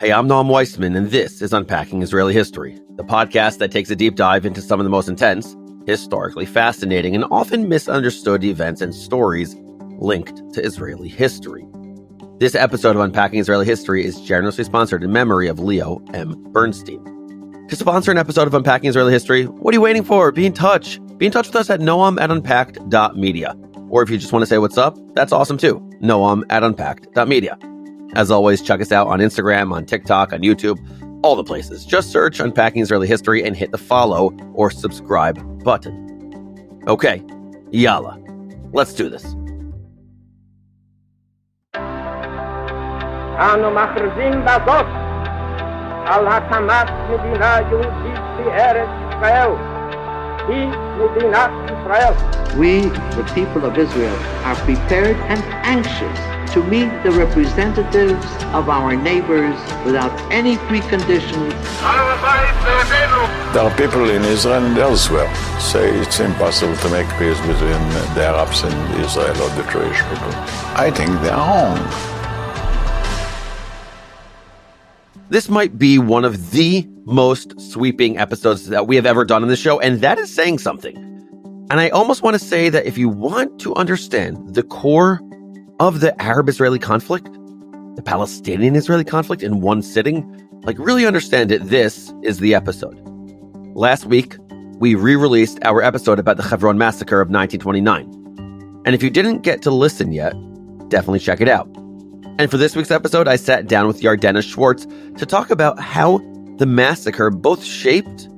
Hey, I'm Noam Weissman, and this is Unpacking Israeli History, the podcast that takes a deep dive into some of the most intense, historically fascinating, and often misunderstood events and stories linked to Israeli history. This episode of Unpacking Israeli History is generously sponsored in memory of Leo M. Bernstein. To sponsor an episode of Unpacking Israeli History, what are you waiting for? Be in touch. Be in touch with us at noam@unpacked.media. Or if you just want to say what's up, that's awesome too. noam@unpacked.media. As always, check us out on Instagram, on TikTok, on YouTube, all the places. Just search Unpacking Israeli History and hit the follow or subscribe button. Okay, yalla. Let's do this. אנו מכריזים בזאת על הקמת מדינה יהודית בארץ ישראל. היא מדינת ישראל. We, the people of Israel, are prepared and anxious to meet the representatives of our neighbors without any preconditions. There are people in Israel and elsewhere say it's impossible to make peace between the Arabs and Israel or the Jewish people. I think they are wrong. This might be one of the most sweeping episodes that we have ever done on the show, and that is saying something. And I almost want to say that if you want to understand the core of the Arab-Israeli conflict, the Palestinian-Israeli conflict in one sitting, really understand it, this is the episode. Last week, we re-released our episode about the Hebron Massacre of 1929. And if you didn't get to listen yet, definitely check it out. And for this week's episode, I sat down with Yardena Schwartz to talk about how the massacre both shaped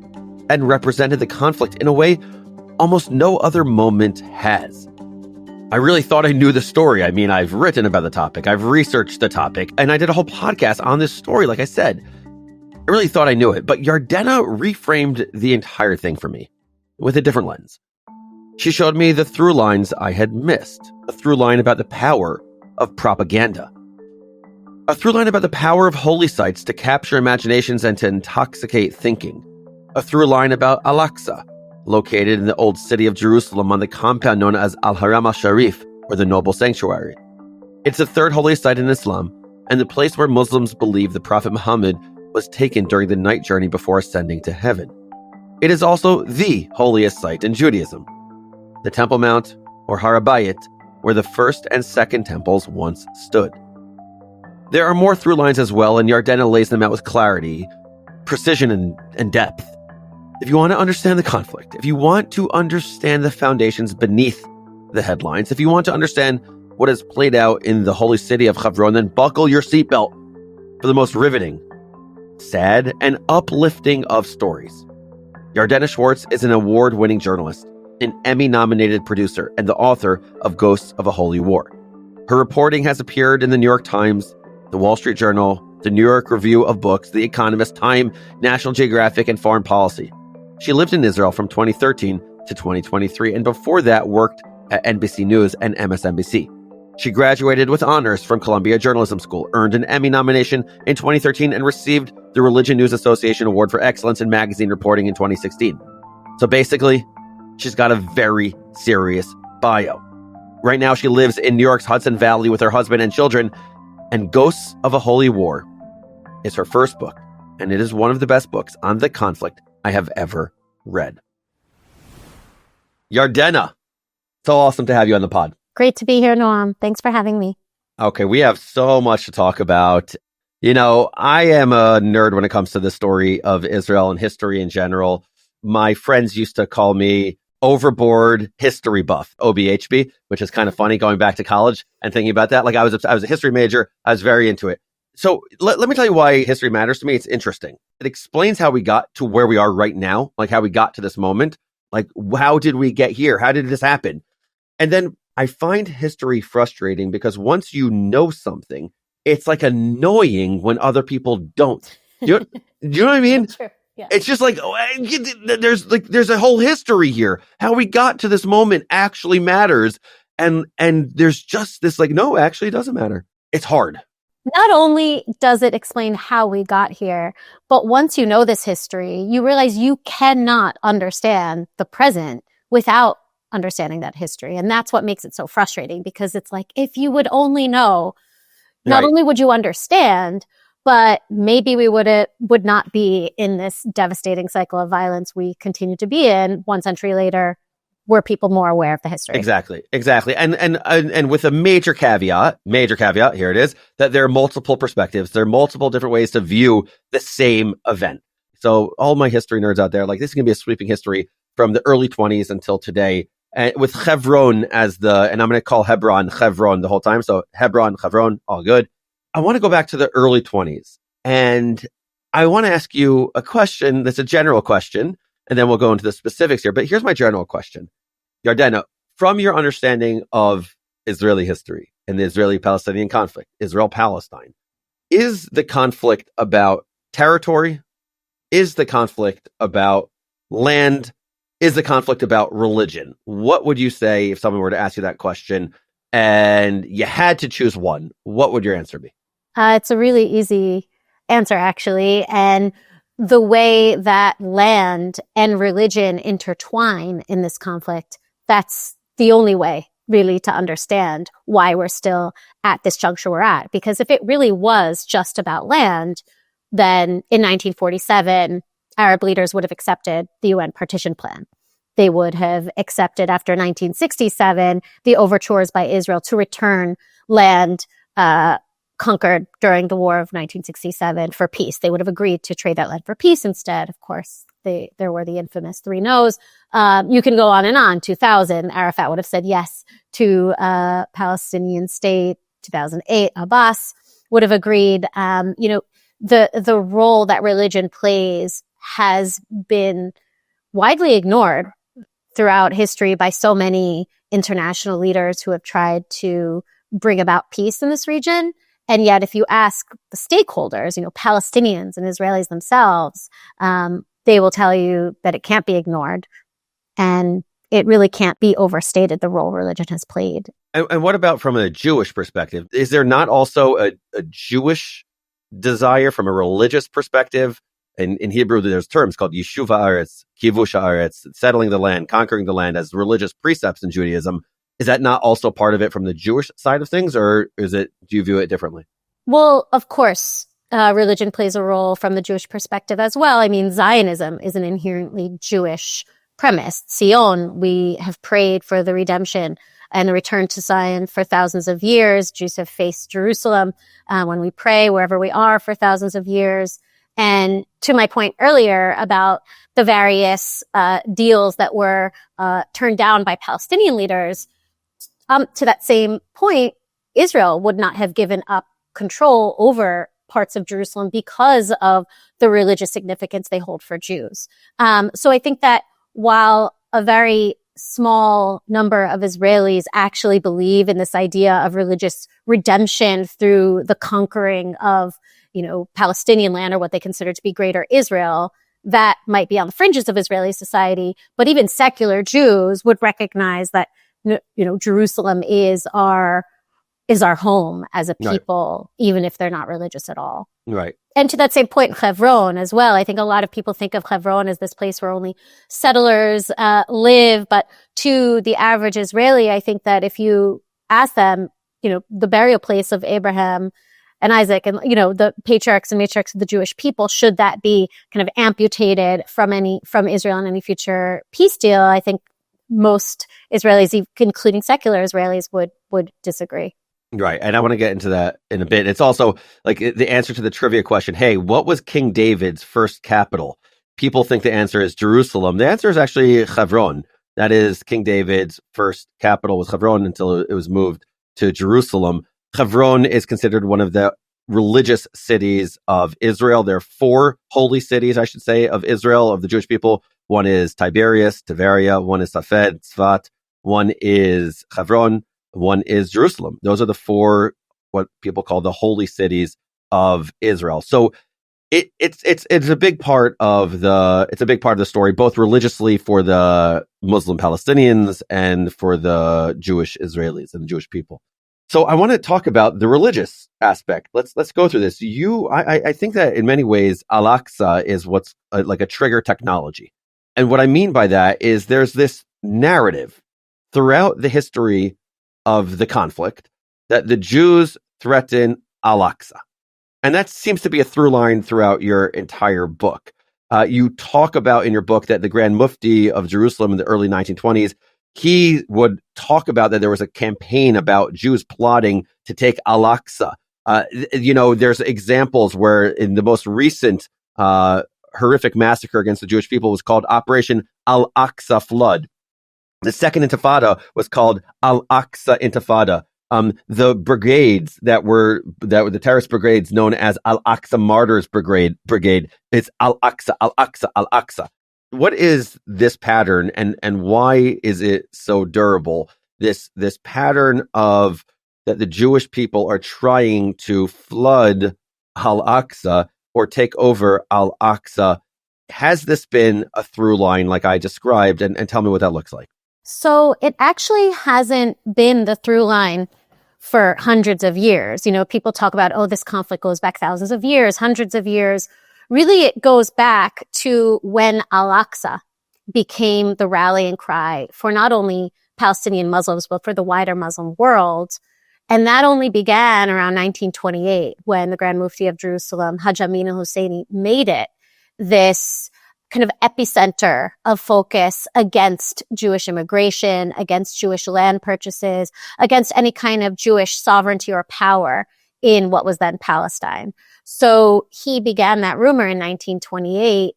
and represented the conflict in a way almost no other moment has. I really thought I knew the story. I mean, I've written about the topic, I've researched the topic, and I did a whole podcast on this story, like I said. I really thought I knew it, but Yardena reframed the entire thing for me with a different lens. She showed me the through lines I had missed, a through line about the power of propaganda. A through line about the power of holy sites to capture imaginations and to intoxicate thinking. A through line about Al-Aqsa, located in the old city of Jerusalem on the compound known as Al-Haram al-Sharif, or the Noble Sanctuary. It's the third holiest site in Islam, and the place where Muslims believe the Prophet Muhammad was taken during the night journey before ascending to heaven. It is also the holiest site in Judaism. The Temple Mount, or Har HaBayit, where the first and second temples once stood. There are more through lines as well, and Yardena lays them out with clarity, precision, and depth. If you want to understand the conflict, if you want to understand the foundations beneath the headlines, if you want to understand what has played out in the holy city of Hebron, then buckle your seatbelt for the most riveting, sad, and uplifting of stories. Yardena Schwartz is an award-winning journalist, an Emmy-nominated producer, and the author of Ghosts of a Holy War. Her reporting has appeared in the New York Times, the Wall Street Journal, the New York Review of Books, The Economist, Time, National Geographic, and Foreign Policy. She lived in Israel from 2013 to 2023, and before that worked at NBC News and MSNBC. She graduated with honors from Columbia Journalism School, earned an Emmy nomination in 2013, and received the Religion News Association Award for Excellence in Magazine Reporting in 2016. So basically, she's got a very serious bio. Right now, she lives in New York's Hudson Valley with her husband and children, and Ghosts of a Holy War is her first book, and it is one of the best books on the conflict I have ever read. Yardena, so awesome to have you on the pod. Great to be here, Noam. Thanks for having me. Okay, we have so much to talk about. You know, I am a nerd when it comes to the story of Israel and history in general. My friends used to call me overboard history buff, OBHB, which is kind of funny going back to college and thinking about that. I was a history major. I was very into it. So let me tell you why history matters to me. It's interesting. It explains how we got to where we are right now, how we got to this moment. How did we get here? How did this happen? And then I find history frustrating because once you know something, it's annoying when other people don't. You know what I mean? Sure. Yeah. It's just there's a whole history here. How we got to this moment actually matters. And there's just this no, actually it doesn't matter. It's hard. Not only does it explain how we got here, but once you know this history, you realize you cannot understand the present without understanding that history. And that's what makes it so frustrating, because it's if you would only know, not only would you understand, but maybe we would not be in this devastating cycle of violence we continue to be in 1 century later. Were people more aware of the history? Exactly. And with a major caveat, here it is, that there are multiple perspectives. There are multiple different ways to view the same event. So all my history nerds out there, like, this is going to be a sweeping history from the early 20s until today, with Hebron as and I'm going to call Hebron the whole time. So Hebron, all good. I want to go back to the early 20s, and I want to ask you a question that's a general question, and then we'll go into the specifics here. But here's my general question. Yardena, from your understanding of Israeli history and the Israeli-Palestinian conflict, Israel-Palestine, is the conflict about territory? Is the conflict about land? Is the conflict about religion? What would you say if someone were to ask you that question and you had to choose one? What would your answer be? It's a really easy answer, actually. And the way that land and religion intertwine in this conflict, that's the only way really to understand why we're still at this juncture we're at. Because if it really was just about land, then in 1947, Arab leaders would have accepted the UN partition plan. They would have accepted, after 1967, the overtures by Israel to return land conquered during the War of 1967 for peace. They would have agreed to trade that land for peace instead. Of course, there were the infamous 3 no's. You can go on and on. 2000, Arafat would have said yes to Palestinian state. 2008, Abbas would have agreed. The role that religion plays has been widely ignored throughout history by so many international leaders who have tried to bring about peace in this region. And yet, if you ask the stakeholders, Palestinians and Israelis themselves, they will tell you that it can't be ignored. And it really can't be overstated, the role religion has played. And what about from a Jewish perspective? Is there not also a Jewish desire from a religious perspective? In Hebrew, there's terms called Yishuv Haaretz, Kivush Haaretz, settling the land, conquering the land, as religious precepts in Judaism. Is that not also part of it from the Jewish side of things, or do you view it differently? Well, of course, religion plays a role from the Jewish perspective as well. I mean, Zionism is an inherently Jewish premise. Zion, we have prayed for the redemption and the return to Zion for thousands of years. Jews have faced Jerusalem when we pray wherever we are for thousands of years. And to my point earlier about the various deals that were turned down by Palestinian leaders, to that same point, Israel would not have given up control over parts of Jerusalem because of the religious significance they hold for Jews. So I think that while a very small number of Israelis actually believe in this idea of religious redemption through the conquering of, Palestinian land, or what they consider to be Greater Israel, that might be on the fringes of Israeli society. But even secular Jews would recognize that, Jerusalem is our home as a people, right, even if they're not religious at all. Right. And to that same point, Hebron as well. I think a lot of people think of Hebron as this place where only settlers live. But to the average Israeli, I think that if you ask them, the burial place of Abraham and Isaac and, the patriarchs and matriarchs of the Jewish people, should that be kind of amputated from Israel in any future peace deal, I think most Israelis, including secular Israelis, would disagree. Right. And I want to get into that in a bit. It's also like the answer to the trivia question. Hey, what was King David's first capital? People think the answer is Jerusalem. The answer is actually Hebron. That is, King David's first capital was Hebron until it was moved to Jerusalem. Hebron is considered one of the religious cities of Israel. There are 4 holy cities, I should say, of Israel, of the Jewish people. One is Tiberias, Tiberia. One is Safed, Tzfat. One is Hebron. One is Jerusalem. Those are the 4 what people call the holy cities of Israel. So it's a big part of the story, both religiously for the Muslim Palestinians and for the Jewish Israelis and the Jewish people. So I want to talk about the religious aspect. Let's go through this. I think that in many ways, Al-Aqsa is what's like a trigger technology. And what I mean by that is there's this narrative throughout the history of the conflict that the Jews threaten Al-Aqsa. And that seems to be a through line throughout your entire book. You talk about in your book that the Grand Mufti of Jerusalem in the early 1920s, he would talk about that there was a campaign about Jews plotting to take Al-Aqsa. There's examples where in the most recent horrific massacre against the Jewish people was called Operation Al-Aqsa Flood. The Second Intifada was called Al-Aqsa Intifada. The brigades that were the terrorist brigades known as Al-Aqsa Martyrs Brigade, it's Al-Aqsa, Al-Aqsa, Al-Aqsa. What is this pattern and why is it so durable? This pattern of that the Jewish people are trying to flood Al-Aqsa or take over Al-Aqsa. Has this been a through line like I described? And tell me what that looks like. So it actually hasn't been the through line for hundreds of years. People talk about, this conflict goes back thousands of years, hundreds of years. Really, it goes back to when Al-Aqsa became the rallying cry for not only Palestinian Muslims, but for the wider Muslim world. And that only began around 1928 when the Grand Mufti of Jerusalem, Hajj Amin al-Husseini, made it this kind of epicenter of focus against Jewish immigration, against Jewish land purchases, against any kind of Jewish sovereignty or power in what was then Palestine. So he began that rumor in 1928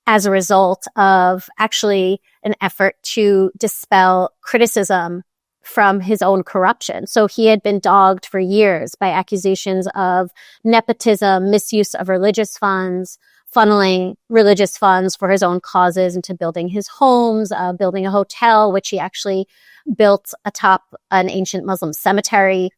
as a result of actually an effort to dispel criticism from his own corruption. So he had been dogged for years by accusations of nepotism, misuse of religious funds, funneling religious funds for his own causes into building his homes, building a hotel, which he actually built atop an ancient Muslim cemetery.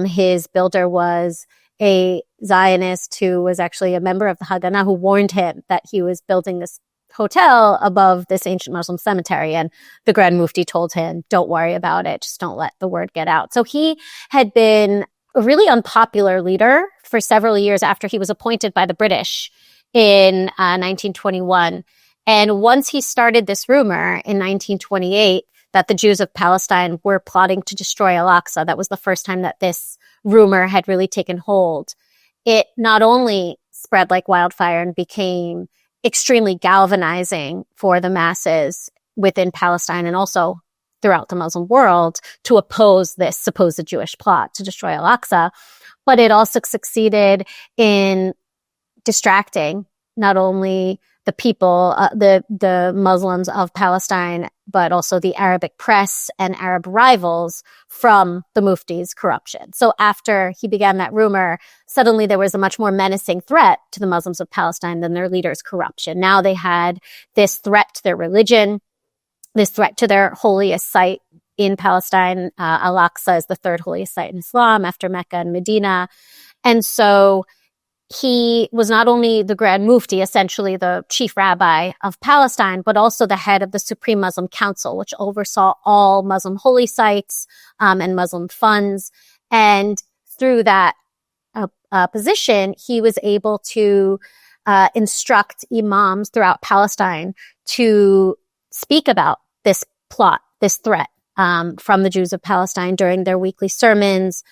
His builder was a Zionist who was actually a member of the Haganah who warned him that he was building this hotel above this ancient Muslim cemetery. And the Grand Mufti told him, don't worry about it. Just don't let the word get out. So he had been a really unpopular leader for several years after he was appointed by the British in 1921. And once he started this rumor in 1928 that the Jews of Palestine were plotting to destroy Al-Aqsa, that was the first time that this rumor had really taken hold. It not only spread like wildfire and became extremely galvanizing for the masses within Palestine and also throughout the Muslim world to oppose this supposed Jewish plot to destroy Al-Aqsa, but it also succeeded in distracting not only the people, the Muslims of Palestine, but also the Arabic press and Arab rivals from the Mufti's corruption. So after he began that rumor, suddenly there was a much more menacing threat to the Muslims of Palestine than their leader's corruption. Now they had this threat to their religion, this threat to their holiest site in Palestine. Al-Aqsa is the third holiest site in Islam after Mecca and Medina. And so he was not only the Grand Mufti, essentially the chief rabbi of Palestine, but also the head of the Supreme Muslim Council, which oversaw all Muslim holy sites and Muslim funds. And through that position, he was able to instruct imams throughout Palestine to speak about this plot, this threat from the Jews of Palestine during their weekly sermons.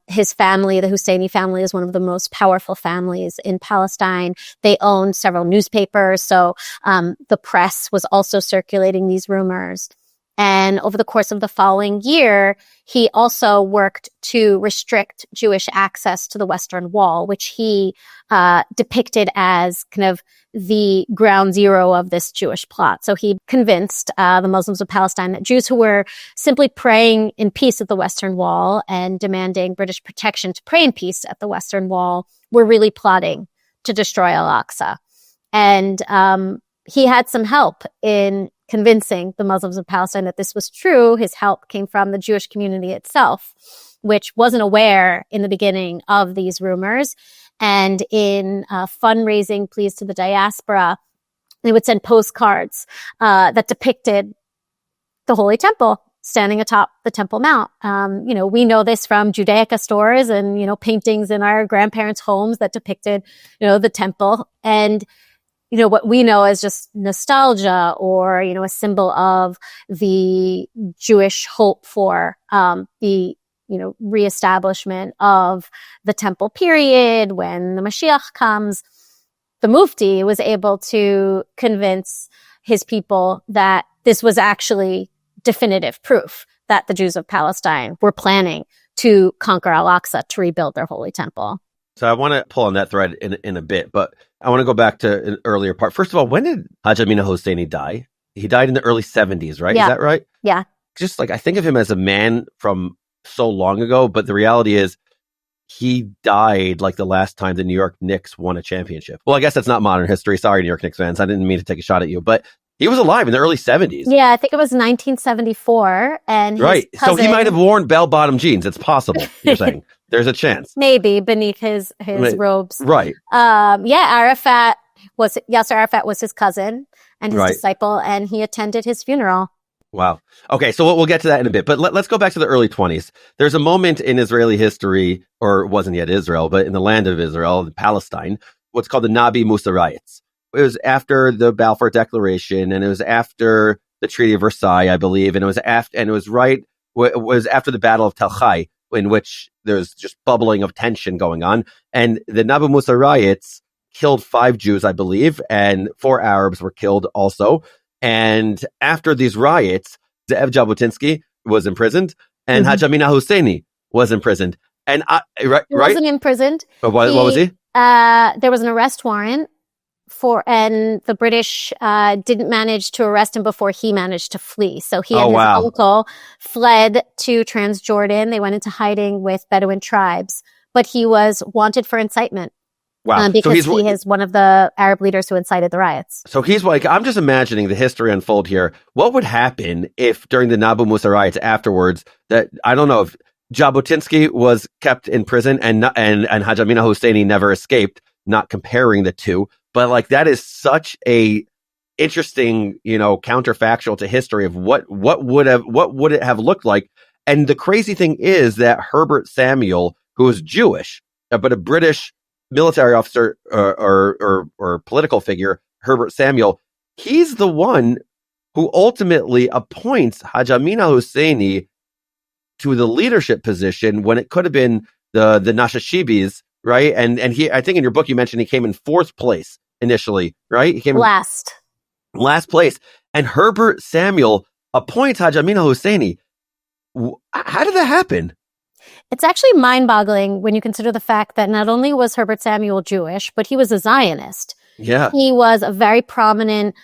His family, the Husseini family, is one of the most powerful families in Palestine. They own several newspapers, so the press was also circulating these rumors. And over the course of the following year, he also worked to restrict Jewish access to the Western Wall, which he depicted as kind of the ground zero of this Jewish plot. So he convinced the Muslims of Palestine that Jews who were simply praying in peace at the Western Wall and demanding British protection to pray in peace at the Western Wall were really plotting to destroy Al-Aqsa. And he had some help in convincing the Muslims of Palestine that this was true. His help came from the Jewish community itself, which wasn't aware in the beginning of these rumors. And in fundraising pleas to the diaspora, they would send postcards that depicted the Holy Temple standing atop the Temple Mount. We know this from Judaica stores and, paintings in our grandparents' homes that depicted, the temple. And what we know as just nostalgia or, a symbol of the Jewish hope for the reestablishment of the temple period, when the Mashiach comes, the Mufti was able to convince his people that this was actually definitive proof that the Jews of Palestine were planning to conquer Al-Aqsa, to rebuild their holy temple. So I want to pull on that thread in a bit, but I want to go back to an earlier part. First of all, when did Hajj Amin al-Husseini die? He died in the early 70s, right? Yeah. Is that right? Yeah. Just like, I think of him as a man from so long ago, but the reality is he died like the last time the New York Knicks won a championship. Well, I guess that's not modern history. Sorry, New York Knicks fans. I didn't mean to take a shot at you, but he was alive in the early 70s. Yeah, I think it was 1974. And right. Cousin, so he might have worn bell-bottom jeans. It's possible, you're saying. There's a chance. Maybe beneath his robes. Right. Yasser Arafat was his cousin and his disciple, and he attended his funeral. Wow. Okay, so we'll get to that in a bit, but let's go back to the early 20s. There's a moment in Israeli history, or it wasn't yet Israel, but in the land of Israel, Palestine, what's called the Nabi Musa riots. It was after the Balfour Declaration, and it was after the Treaty of Versailles, I believe, and it was after the Battle of Tel Chai, in which there's just bubbling of tension going on. And the Nabi Musa riots killed 5 Jews, I believe, and 4 Arabs were killed also. And after these riots, Ze'ev Jabotinsky was imprisoned, and Hajj Amin al-Husseini was imprisoned. And he wasn't imprisoned. But what was he? There was an arrest warrant and the British didn't manage to arrest him before he managed to flee. So he and his uncle fled to Transjordan. They went into hiding with Bedouin tribes, but he was wanted for incitement. Wow. Because he is one of the Arab leaders who incited the riots. So he's like, I'm just imagining the history unfold here. What would happen if during the Nabi Musa riots afterwards, that I don't know if Jabotinsky was kept in prison and Hajj Amin al-Husseini never escaped, not comparing the two, but like that is such a interesting, counterfactual to history of what would it have looked like. And the crazy thing is that Herbert Samuel, who is Jewish, but a British military officer or political figure, Herbert Samuel, he's the one who ultimately appoints Hajj Amin al-Husseini to the leadership position when it could have been the Nashashibis, right? And he, I think in your book you mentioned he came in 4th place initially, right? He came last place. And Herbert Samuel appoints Hajj Amin al-Husseini. How did that happen? It's actually mind-boggling when you consider the fact that not only was Herbert Samuel Jewish, but he was a Zionist. Yeah. He was a very prominent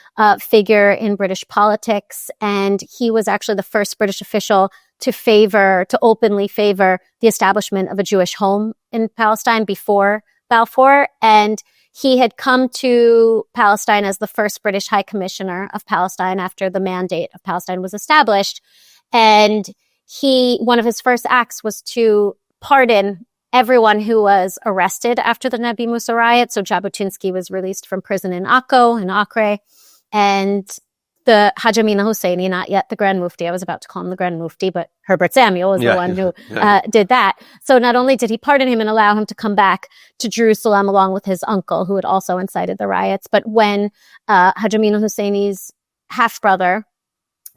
figure in British politics, and he was actually the first British official to openly favor the establishment of a Jewish home in Palestine before Balfour. And he had come to Palestine as the first British High Commissioner of Palestine after the Mandate of Palestine was established. And one of his first acts was to pardon everyone who was arrested after the Nabi Musa riot. So Jabotinsky was released from prison in Acre, and the Hajj Amin al-Husseini, not yet the Grand Mufti. I was about to call him the Grand Mufti, but Herbert Samuel was the one who did that. So not only did he pardon him and allow him to come back to Jerusalem along with his uncle, who had also incited the riots, but when Hajj Amin al-Husseini's half-brother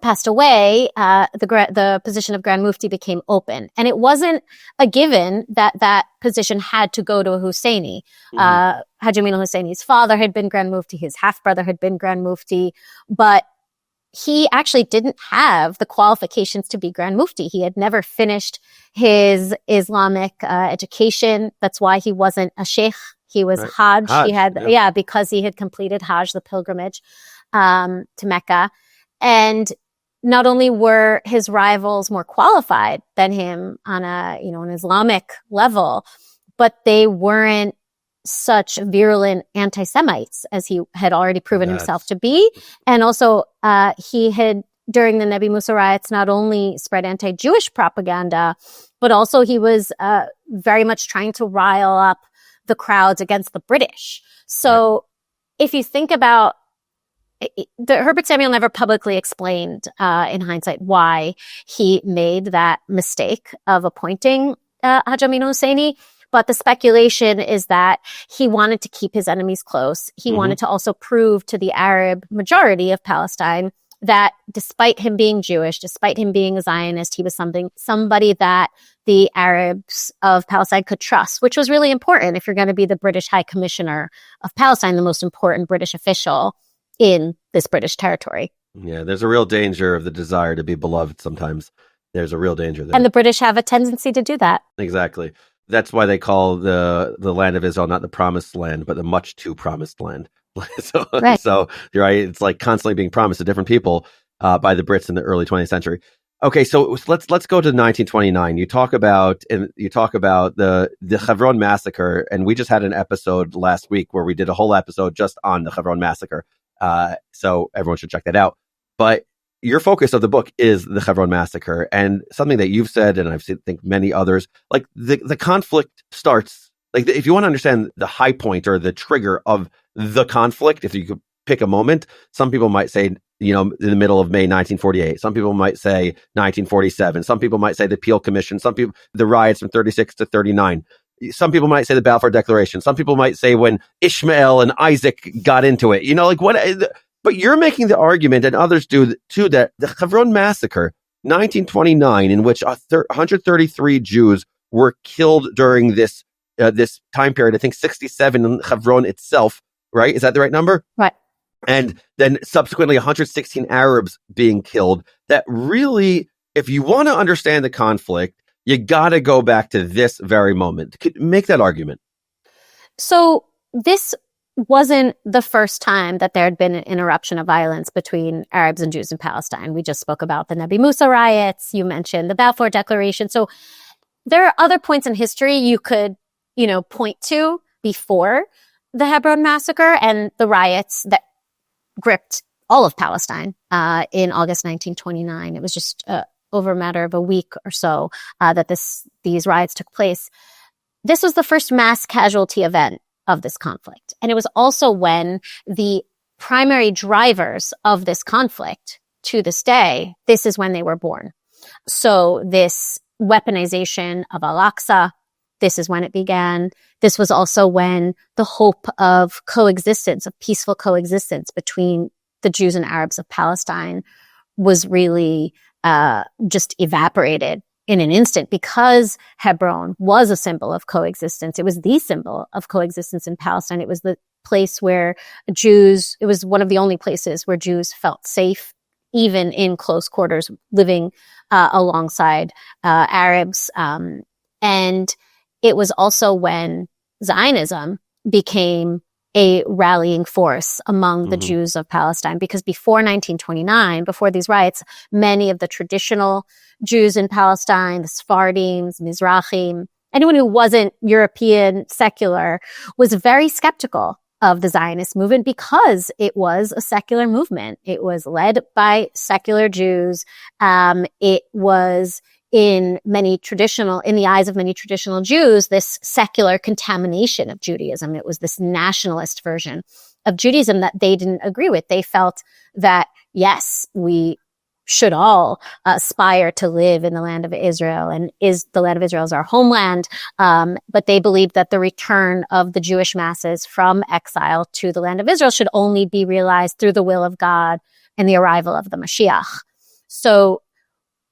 passed away, the position of Grand Mufti became open. And it wasn't a given that position had to go to a Husseini. Hajj Amin al-Husseini's father had been Grand Mufti, his half-brother had been Grand Mufti, but he actually didn't have the qualifications to be Grand Mufti. He had never finished his Islamic education. That's why he wasn't a sheikh. He was Hajj. Because he had completed Hajj, the pilgrimage to Mecca. And not only were his rivals more qualified than him on an Islamic level, but they weren't such virulent anti-Semites as he had already proven himself to be. And also, he had, during the Nabi Musa riots, not only spread anti-Jewish propaganda, but also he was very much trying to rile up the crowds against the British. So if you think about Herbert Samuel never publicly explained, in hindsight, why he made that mistake of appointing Hajj Amin al-Husseini. But the speculation is that he wanted to keep his enemies close. He wanted to also prove to the Arab majority of Palestine that despite him being Jewish, despite him being a Zionist, he was somebody that the Arabs of Palestine could trust, which was really important if you're going to be the British High Commissioner of Palestine, the most important British official in this British territory. Yeah, there's a real danger of the desire to be beloved sometimes. There's a real danger there. And the British have a tendency to do that. Exactly. That's why they call the land of Israel not the promised land, but the much too promised land. Right. So you're right. It's like constantly being promised to different people by the Brits in the early 20th century. Okay, so let's go to 1929. You talk about the Hebron Massacre, and we just had an episode last week where we did a whole episode just on the Hebron Massacre. So everyone should check that out. But your focus of the book is the Hebron Massacre, and something that you've said, and I've seen, think many others, like the conflict starts, like if you want to understand the high point or the trigger of the conflict, if you could pick a moment, some people might say, in the middle of May 1948. Some people might say 1947. Some people might say the Peel Commission. Some people, the riots from 36 to 39. Some people might say the Balfour Declaration. Some people might say when Ishmael and Isaac got into it. But you're making the argument, and others do too, that the Hebron Massacre, 1929, in which 133 Jews were killed during this time period, I think 67 in Hebron itself, right? Is that the right number? Right. And then subsequently 116 Arabs being killed. That really, if you want to understand the conflict, you got to go back to this very moment. Make that argument. So this wasn't the first time that there had been an interruption of violence between Arabs and Jews in Palestine. We just spoke about the Nabi Musa riots. You mentioned the Balfour Declaration. So there are other points in history you could, point to before the Hebron Massacre and the riots that gripped all of Palestine in August 1929. It was just over a matter of a week or so that these riots took place. This was the first mass casualty event of this conflict. And it was also when the primary drivers of this conflict to this day, this is when they were born. So this weaponization of Al-Aqsa, this is when it began. This was also when the hope of coexistence, of peaceful coexistence between the Jews and Arabs of Palestine was really just evaporated in an instant, because Hebron was a symbol of coexistence. It was the symbol of coexistence in Palestine. It was the place where it was one of the only places where Jews felt safe, even in close quarters, living alongside Arabs. And it was also when Zionism became a rallying force among the Jews of Palestine, because before 1929, before these riots, many of the traditional Jews in Palestine, the Sephardim, Mizrahim, anyone who wasn't European secular, was very skeptical of the Zionist movement because it was a secular movement. It was led by secular Jews. It was in the eyes of many traditional Jews, this secular contamination of Judaism. It was this nationalist version of Judaism that they didn't agree with. They felt that, yes, we should all aspire to live in the land of Israel, and the land of Israel is our homeland. But they believed that the return of the Jewish masses from exile to the land of Israel should only be realized through the will of God and the arrival of the Mashiach. So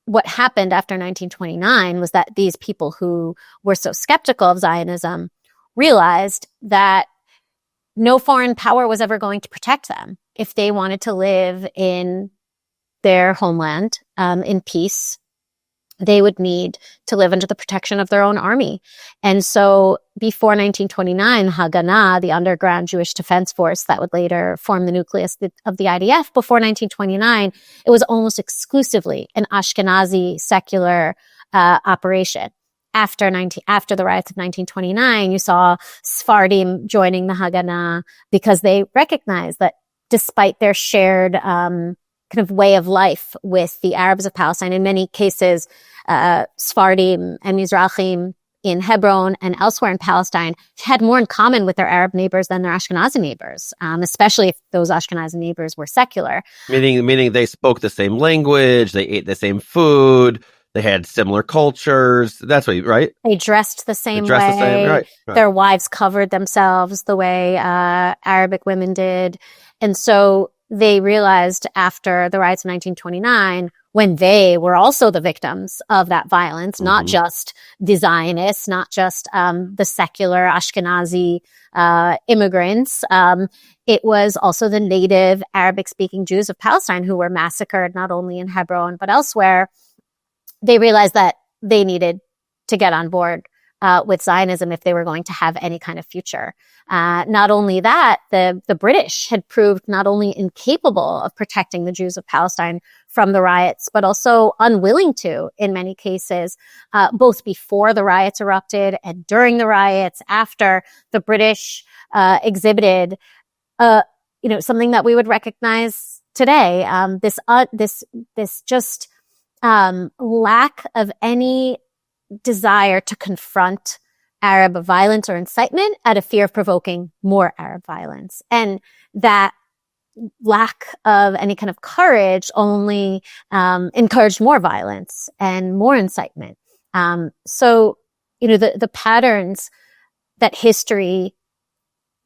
what happened after 1929 was that these people who were so skeptical of Zionism realized that no foreign power was ever going to protect them. If they wanted to live in their homeland in peace, they would need to live under the protection of their own army. And so before 1929, Haganah, the underground Jewish defense force that would later form the nucleus of the IDF, before 1929, it was almost exclusively an Ashkenazi secular operation. After the riots of 1929, you saw Sephardim joining the Haganah because they recognized that despite their shared kind of way of life with the Arabs of Palestine, in many cases, Sephardim and Mizrahim in Hebron and elsewhere in Palestine had more in common with their Arab neighbors than their Ashkenazi neighbors, especially if those Ashkenazi neighbors were secular. Meaning they spoke the same language, they ate the same food, they had similar cultures. That's what, right? They dressed the same way. Right. Their wives covered themselves the way Arabic women did. And so they realized after the riots in 1929, when they were also the victims of that violence, not just the Zionists, not just the secular Ashkenazi immigrants. It was also the native Arabic-speaking Jews of Palestine who were massacred not only in Hebron, but elsewhere. They realized that they needed to get on board with Zionism if they were going to have any kind of future. Not only that, the British had proved not only incapable of protecting the Jews of Palestine from the riots, but also unwilling to, in many cases, both before the riots erupted and during the riots. After, the British exhibited, something that we would recognize today. This just lack of any desire to confront Arab violence or incitement out of fear of provoking more Arab violence. And that lack of any kind of courage only encouraged more violence and more incitement. So, the patterns that history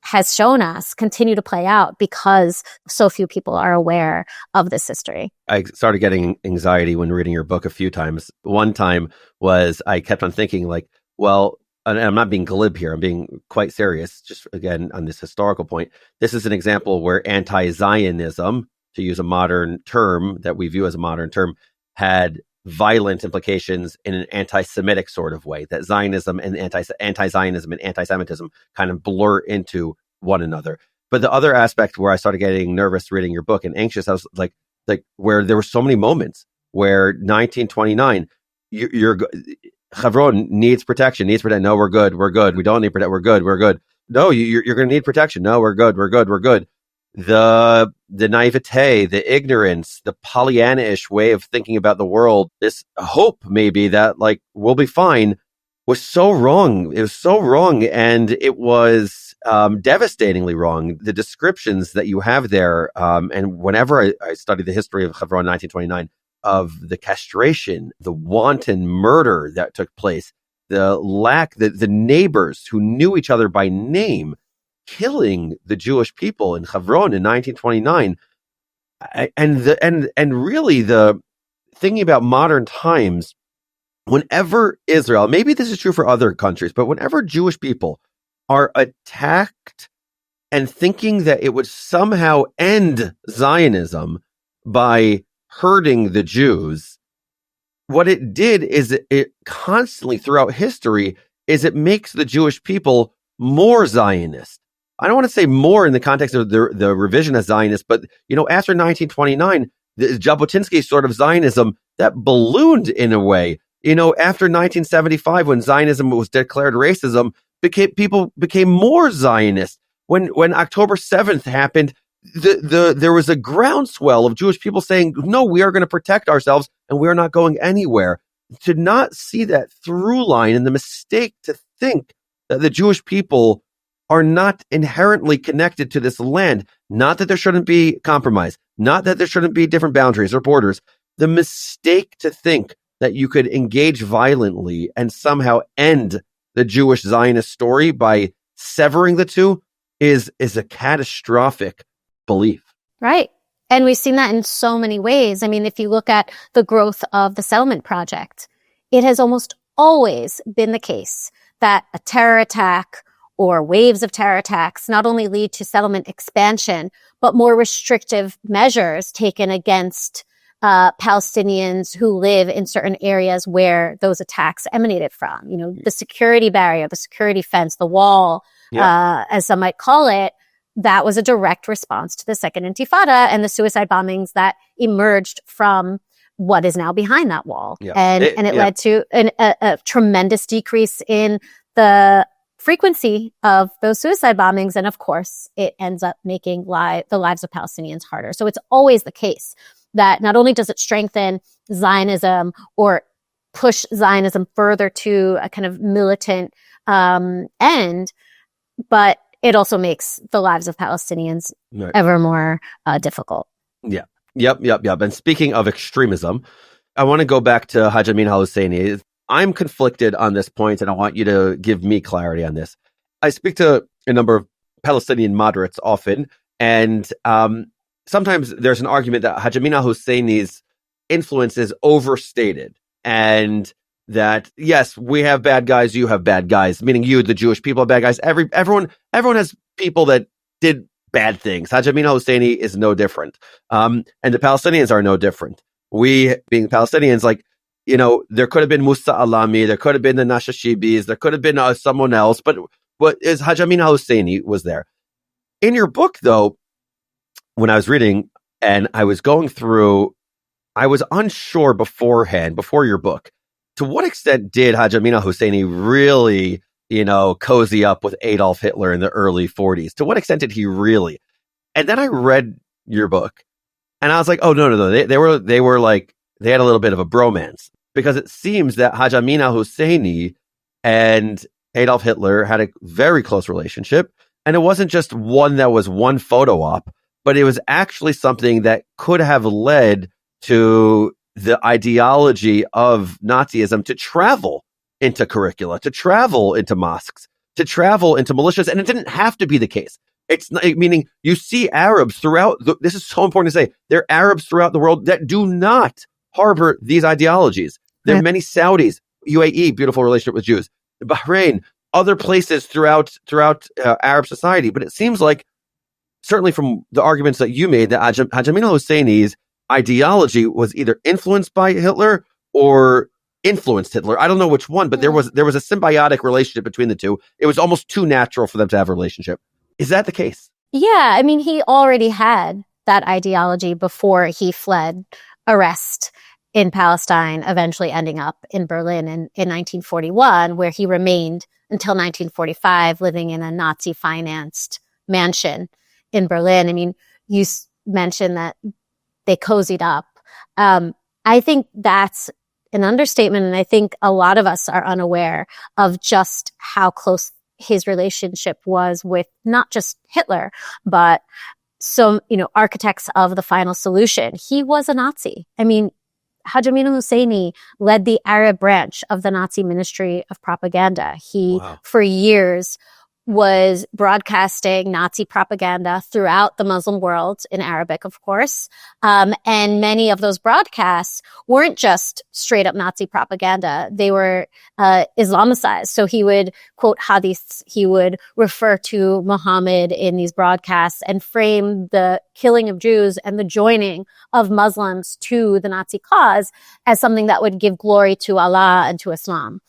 has shown us continue to play out because so few people are aware of this history. I started getting anxiety when reading your book a few times. One time was I kept on thinking and I'm not being glib here, I'm being quite serious, just again on this historical point. This is an example where anti-Zionism, to use a modern term that we view as a modern term, had violent implications in an anti-Semitic sort of way, that Zionism and anti-Zionism and anti-Semitism kind of blur into one another. But the other aspect where I started getting nervous reading your book and anxious, I was like where there were so many moments where 1929, Hebron needs protection. No, we're good. We don't need protection. We're good. No, you're going to need protection. No, we're good. The naivete, the ignorance, the Pollyanna-ish way of thinking about the world, this hope maybe that we'll be fine, was so wrong. It was so wrong, and it was devastatingly wrong. The descriptions that you have there, and whenever I study the history of Hebron 1929, of the castration, the wanton murder that took place, the neighbors who knew each other by name, killing the Jewish people in Hebron in 1929, and really the thinking about modern times, whenever Israel, maybe this is true for other countries, but whenever Jewish people are attacked and thinking that it would somehow end Zionism by hurting the Jews, what it did is it constantly throughout history is it makes the Jewish people more Zionist. I don't want to say more in the context of the revisionist Zionist, but after 1929, the Jabotinsky sort of Zionism that ballooned in a way. After 1975, when Zionism was declared racism, people became more Zionist. When October 7th happened, there was a groundswell of Jewish people saying, no, we are going to protect ourselves and we are not going anywhere. To not see that through line and the mistake to think that the Jewish people are not inherently connected to this land, not that there shouldn't be compromise, not that there shouldn't be different boundaries or borders. The mistake to think that you could engage violently and somehow end the Jewish Zionist story by severing the two is a catastrophic belief. Right. And we've seen that in so many ways. I mean, if you look at the growth of the settlement project, it has almost always been the case that a terror attack or waves of terror attacks not only lead to settlement expansion, but more restrictive measures taken against Palestinians who live in certain areas where those attacks emanated from. The security barrier, the security fence, the wall, as some might call it, that was a direct response to the Second Intifada and the suicide bombings that emerged from what is now behind that wall. Yeah. And it led to a tremendous decrease in the frequency of those suicide bombings. And of course, it ends up making the lives of Palestinians harder. So it's always the case that not only does it strengthen Zionism or push Zionism further to a kind of militant end, but it also makes the lives of Palestinians ever more difficult. Yeah. Yep. And speaking of extremism, I want to go back to Hajj Amin al-Husseini. I'm conflicted on this point, and I want you to give me clarity on this. I speak to a number of Palestinian moderates often, and sometimes there's an argument that Hajj Amin al-Husseini's influence is overstated, and that, yes, we have bad guys, you have bad guys, meaning you, the Jewish people, have bad guys. Everyone has people that did bad things. Hajj Amin al-Husseini is no different. And the Palestinians are no different. We, being Palestinians, there could have been Musa Alami, there could have been the Nashashibis, there could have been someone else, but Hajj Amin al-Husseini was there. In your book, though, when I was reading and I was going through, I was unsure beforehand, before your book, to what extent did Hajj Amin al-Husseini really, cozy up with Adolf Hitler in the early 40s? To what extent did he really? And then I read your book and I was like, oh, no. They were like, they had a little bit of a bromance, because it seems that Hajj Amin al-Husseini and Adolf Hitler had a very close relationship. And it wasn't just one that was one photo op, but it was actually something that could have led to the ideology of Nazism to travel into curricula, to travel into mosques, to travel into militias. And it didn't have to be the case. It's not, meaning you see Arabs throughout, this is so important to say, there are Arabs throughout the world that do not harbor these ideologies. There are many Saudis, UAE, beautiful relationship with Jews, Bahrain, other places throughout Arab society. But it seems like, certainly from the arguments that you made, that Hajj Amin al-Husseini's ideology was either influenced by Hitler or influenced Hitler. I don't know which one, but there was a symbiotic relationship between the two. It was almost too natural for them to have a relationship. Is that the case? Yeah, I mean, he already had that ideology before he fled arrest in Palestine, eventually ending up in Berlin in 1941, where he remained until 1945, living in a Nazi-financed mansion in Berlin. I mean, you mentioned that they cozied up. I think that's an understatement, and I think a lot of us are unaware of just how close his relationship was with not just Hitler, but some, architects of the final solution. He was a Nazi. I mean, Hajj Amin al-Husseini led the Arab branch of the Nazi Ministry of Propaganda. He, for years, was broadcasting Nazi propaganda throughout the Muslim world, in Arabic, of course. And many of those broadcasts weren't just straight up Nazi propaganda. They were Islamicized. So he would quote hadiths. He would refer to Muhammad in these broadcasts and frame the killing of Jews and the joining of Muslims to the Nazi cause as something that would give glory to Allah and to Islam.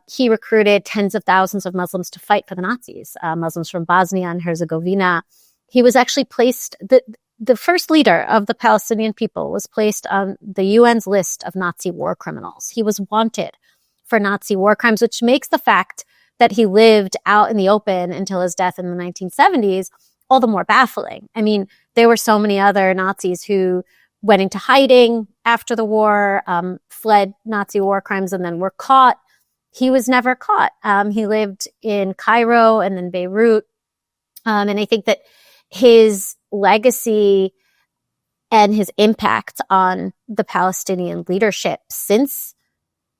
He recruited tens of thousands of Muslims to fight for the Nazis, Muslims from Bosnia and Herzegovina. He was actually placed, the first leader of the Palestinian people was placed on the UN's list of Nazi war criminals. He was wanted for Nazi war crimes, which makes the fact that he lived out in the open until his death in the 1970s all the more baffling. I mean, there were so many other Nazis who went into hiding after the war, fled Nazi war crimes, and then were caught. He was never caught. He lived in Cairo and then Beirut. And I think that his legacy and his impact on the Palestinian leadership since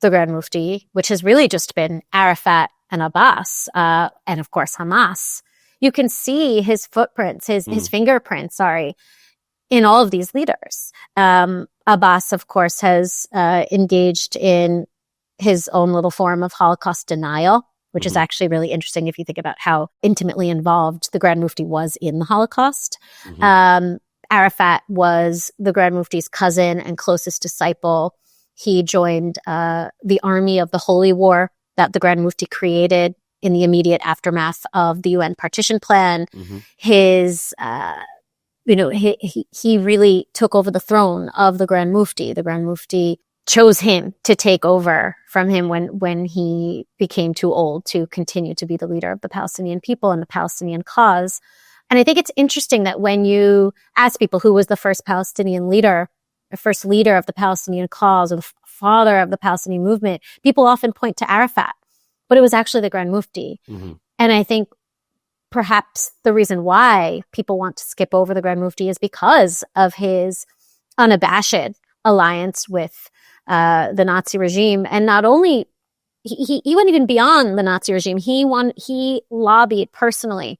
the Grand Mufti, which has really just been Arafat and Abbas, and of course Hamas, you can see his footprints, his fingerprints, in all of these leaders. Abbas, of course, has engaged in his own little form of Holocaust denial, which is actually really interesting if you think about how intimately involved the Grand Mufti was in the Holocaust. Arafat was the Grand Mufti's cousin and closest disciple. He joined the army of the Holy War that the Grand Mufti created in the immediate aftermath of the UN partition plan. His he really took over the throne of the Grand Mufti. The Grand Mufti chose him to take over from him when he became too old to continue to be the leader of the Palestinian people and the Palestinian cause. And I think it's interesting that when you ask people who was the first Palestinian leader, the first leader of the Palestinian cause, or the father of the Palestinian movement, people often point to Arafat, but it was actually the Grand Mufti. And I think perhaps the reason why people want to skip over the Grand Mufti is because of his unabashed alliance with the Nazi regime. And not only, he went even beyond the Nazi regime. He lobbied personally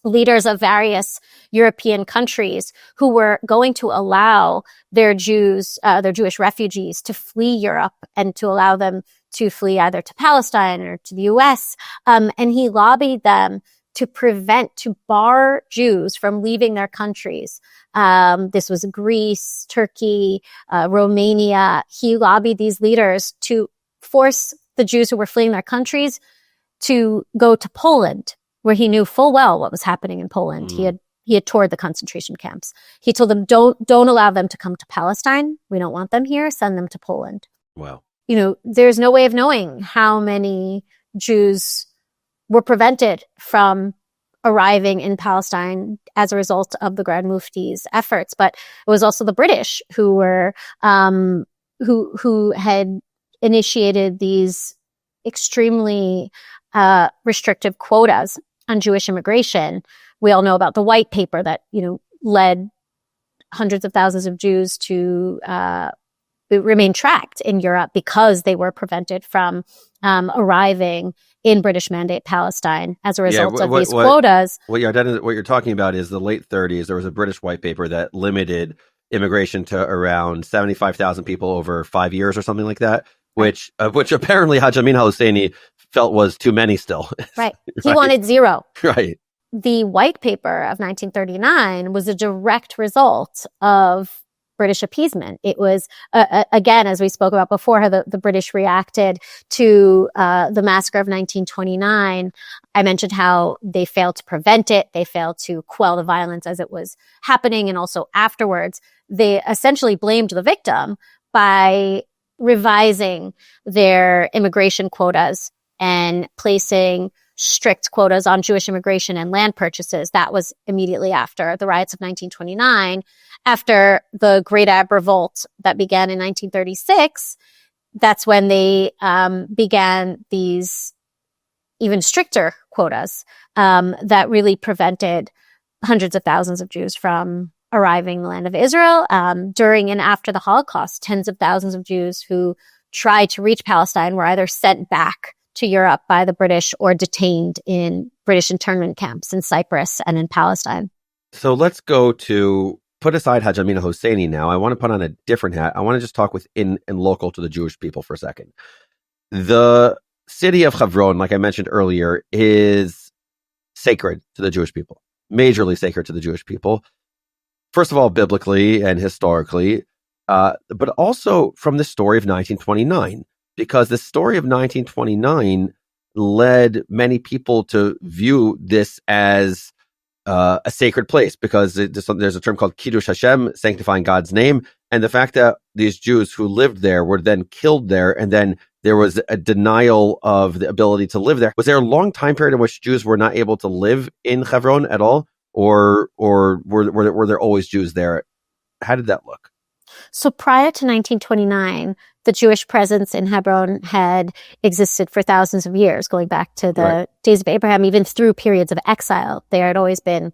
leaders of various European countries who were going to allow their Jewish refugees to flee Europe and to allow them to flee either to Palestine or to the US. And he lobbied them to bar Jews from leaving their countries. This was Greece, Turkey, Romania. He lobbied these leaders to force the Jews who were fleeing their countries to go to Poland, where he knew full well what was happening in Poland. He had toured the concentration camps. He told them, don't allow them to come to Palestine. We don't want them here. Send them to Poland. Wow. There's no way of knowing how many Jews were prevented from arriving in Palestine as a result of the Grand Mufti's efforts. But it was also the British who were, who had initiated these extremely restrictive quotas on Jewish immigration. We all know about the white paper that, led hundreds of thousands of Jews to remain trapped in Europe because they were prevented from arriving in British Mandate Palestine as a result of these quotas. What you're talking about is the late 30s. There was a British white paper that limited immigration to around 75,000 people over 5 years or something like that, which apparently Hajj Amin al-Husseini felt was too many still. Right. He wanted zero. Right. The white paper of 1939 was a direct result of British appeasement. It was, again, as we spoke about before, how the British reacted to the massacre of 1929. I mentioned how they failed to prevent it. They failed to quell the violence as it was happening. And also afterwards, they essentially blamed the victim by revising their immigration quotas and placing strict quotas on Jewish immigration and land purchases. That was immediately after the riots of 1929. After the Great Arab Revolt that began in 1936, that's when they began these even stricter quotas that really prevented hundreds of thousands of Jews from arriving in the land of Israel. During and after the Holocaust, tens of thousands of Jews who tried to reach Palestine were either sent back to Europe by the British or detained in British internment camps in Cyprus and in Palestine. So let's go to put aside Hajj Amin al-Husseini now. I want to put on a different hat. I want to just talk within and local to the Jewish people for a second. The city of Hebron, like I mentioned earlier, is sacred to the Jewish people, majorly sacred to the Jewish people. First of all, biblically and historically, but also from the story of 1929. Because the story of 1929 led many people to view this as a sacred place, because there's a term called Kiddush Hashem, sanctifying God's name. And the fact that these Jews who lived there were then killed there, and then there was a denial of the ability to live there. Was there a long time period in which Jews were not able to live in Hebron at all? Or were there always Jews there? How did that look? So prior to 1929, the Jewish presence in Hebron had existed for thousands of years, going back to the days of Abraham, even through periods of exile. There had always been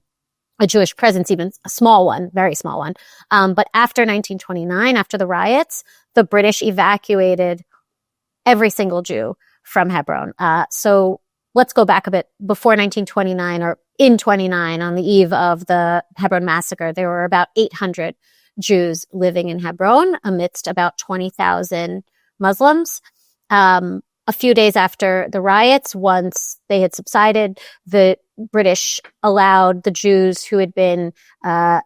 a Jewish presence, even a small one, very small one. But after 1929, after the riots, the British evacuated every single Jew from Hebron. So let's go back a bit. Before 1929, or in 29, on the eve of the Hebron Massacre, there were about 800 Jews living in Hebron amidst about 20,000 Muslims. A few days after the riots, once they had subsided, the British allowed the Jews who had been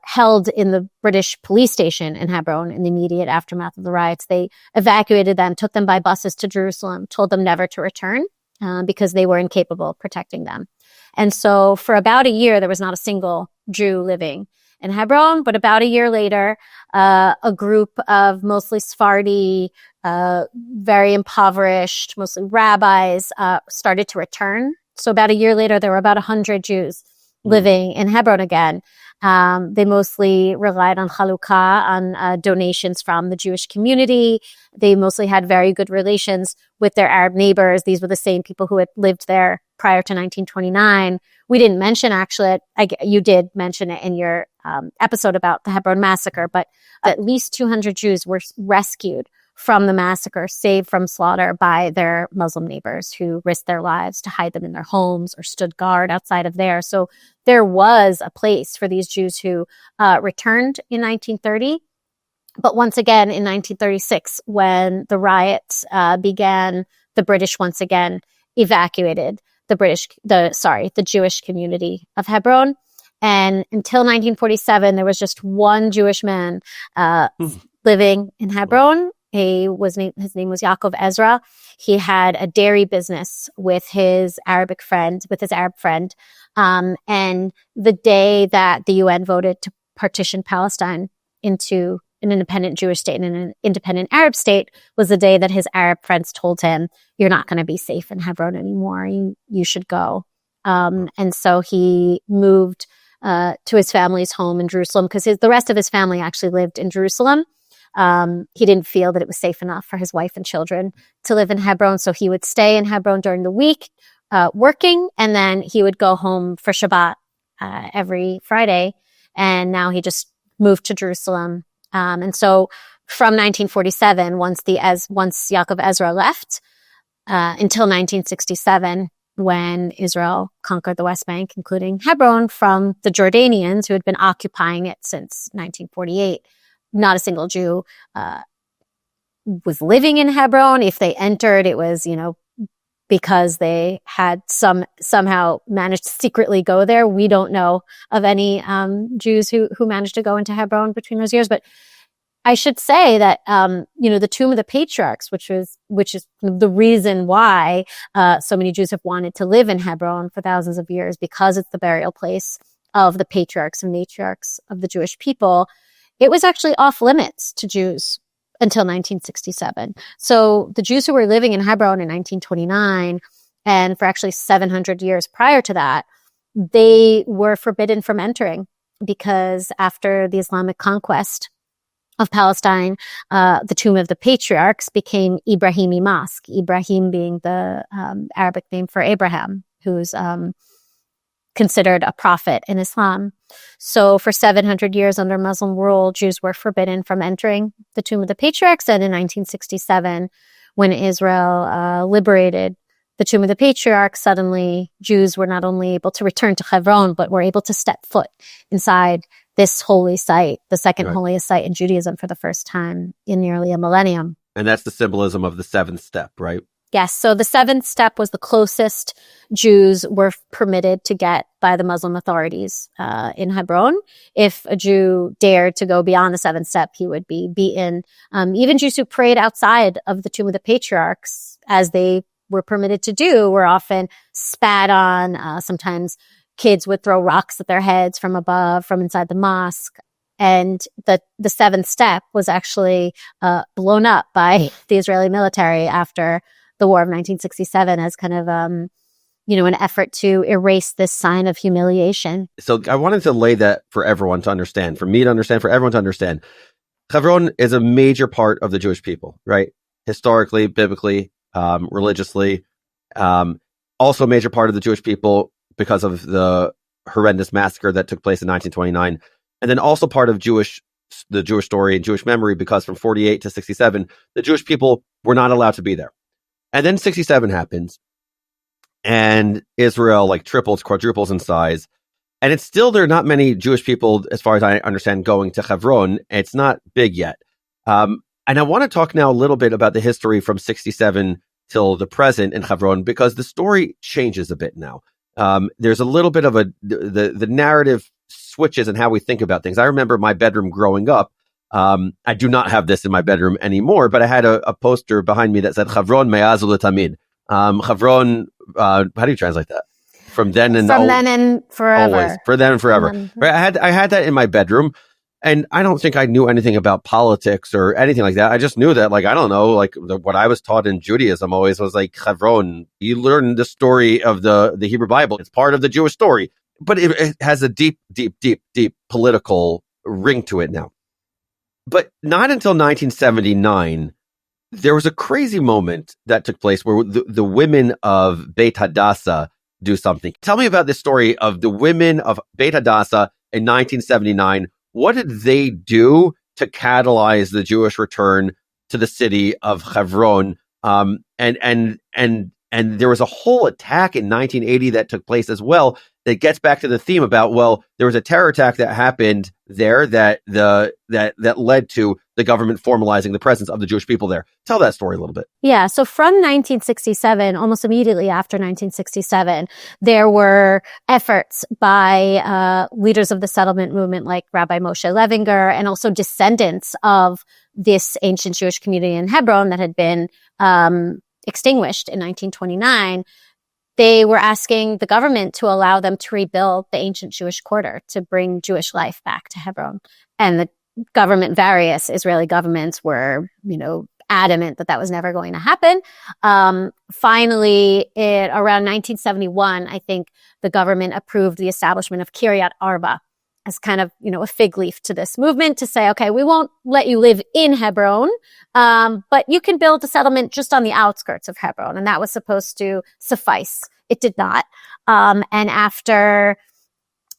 held in the British police station in Hebron in the immediate aftermath of the riots. They evacuated them, took them by buses to Jerusalem, told them never to return because they were incapable of protecting them. And so for about a year, there was not a single Jew living in Hebron. But about a year later, a group of mostly Sephardi, very impoverished, mostly rabbis, started to return. So about a year later, there were about 100 Jews living in Hebron again. They mostly relied on Chalukah, on donations from the Jewish community. They mostly had very good relations with their Arab neighbors. These were the same people who had lived there prior to 1929. We didn't mention, actually, you did mention it in your episode about the Hebron Massacre, but at least 200 Jews were rescued from the massacre, saved from slaughter by their Muslim neighbors who risked their lives to hide them in their homes or stood guard outside of there. So there was a place for these Jews who returned in 1930. But once again, in 1936, when the riots began, the British once again evacuated the Jewish community of Hebron. And until 1947, there was just one Jewish man living in Hebron. His name was Yaakov Ezra. He had a dairy business with his Arab friend. And the day that the UN voted to partition Palestine into an independent Jewish state and an independent Arab state was the day that his Arab friends told him, "You're not going to be safe in Hebron anymore. You should go." And so he moved to his family's home in Jerusalem because the rest of his family actually lived in Jerusalem. He didn't feel that it was safe enough for his wife and children to live in Hebron, so he would stay in Hebron during the week, working, and then he would go home for Shabbat every Friday. And now he just moved to Jerusalem. And so from 1947, once Yaakov Ezra left, until 1967, when Israel conquered the West Bank, including Hebron, from the Jordanians who had been occupying it since 1948. Not a single Jew was living in Hebron. If they entered, it was, because they had somehow managed to secretly go there. We don't know of any Jews who managed to go into Hebron between those years. But I should say that the Tomb of the Patriarchs, which is the reason why so many Jews have wanted to live in Hebron for thousands of years, because it's the burial place of the patriarchs and matriarchs of the Jewish people. It was actually off limits to Jews until 1967. So the Jews who were living in Hebron in 1929, and for actually 700 years prior to that, they were forbidden from entering, because after the Islamic conquest of Palestine, the Tomb of the Patriarchs became Ibrahimi Mosque, Ibrahim being the Arabic name for Abraham, who's considered a prophet in Islam. So for 700 years under Muslim rule, Jews were forbidden from entering the Tomb of the Patriarchs. And in 1967, when Israel liberated the Tomb of the Patriarchs, suddenly Jews were not only able to return to Hebron, but were able to step foot inside this holy site, the second holiest site in Judaism for the first time in nearly a millennium. And that's the symbolism of the seventh step, right? Yes. So the seventh step was the closest Jews were permitted to get by the Muslim authorities in Hebron. If a Jew dared to go beyond the seventh step, he would be beaten. Even Jews who prayed outside of the Tomb of the Patriarchs, as they were permitted to do, were often spat on. Sometimes kids would throw rocks at their heads from above, from inside the mosque. And the seventh step was actually blown up by the Israeli military after the War of 1967 as kind of, an effort to erase this sign of humiliation. So I wanted to lay that for everyone to understand, for me to understand, for everyone to understand. Hebron is a major part of the Jewish people, right? Historically, biblically, religiously. Also a major part of the Jewish people because of the horrendous massacre that took place in 1929. And then also part of the Jewish story and Jewish memory, because from 48 to 67, the Jewish people were not allowed to be there. And then 67 happens, and Israel triples, quadruples in size. And it's still, there are not many Jewish people, as far as I understand, going to Hebron. It's not big yet. And I want to talk now a little bit about the history from 67 till the present in Hebron, because the story changes a bit now. There's a little bit of the narrative switches in how we think about things. I remember my bedroom growing up. I do not have this in my bedroom anymore, but I had a poster behind me that said Hebron me'az u'letamid. Hebron, how do you translate that? From then and forever. Always. For then and forever. Right? I had that in my bedroom, and I don't think I knew anything about politics or anything like that. I just knew that, I don't know, what I was taught in Judaism always was Hebron. You learn the story of the Hebrew Bible. It's part of the Jewish story, but it has a deep, deep, deep, deep political ring to it now. But not until 1979, there was a crazy moment that took place where the women of Beit Hadassah do something. Tell me about this story of the women of Beit Hadassah in 1979. What did they do to catalyze the Jewish return to the city of Hebron. And there was a whole attack in 1980 that took place as well that gets back to the theme about, well, there was a terror attack that happened there that led to the government formalizing the presence of the Jewish people there. Tell that story a little bit. Yeah. So from 1967, almost immediately after 1967, there were efforts by leaders of the settlement movement like Rabbi Moshe Levinger and also descendants of this ancient Jewish community in Hebron that had been extinguished in 1929. They were asking the government to allow them to rebuild the ancient Jewish quarter, to bring Jewish life back to Hebron. And the government, various Israeli governments were, adamant that was never going to happen. Finally, around 1971, I think the government approved the establishment of Kiryat Arba as kind of, a fig leaf to this movement to say, okay, we won't let you live in Hebron, but you can build a settlement just on the outskirts of Hebron. And that was supposed to suffice. It did not. And after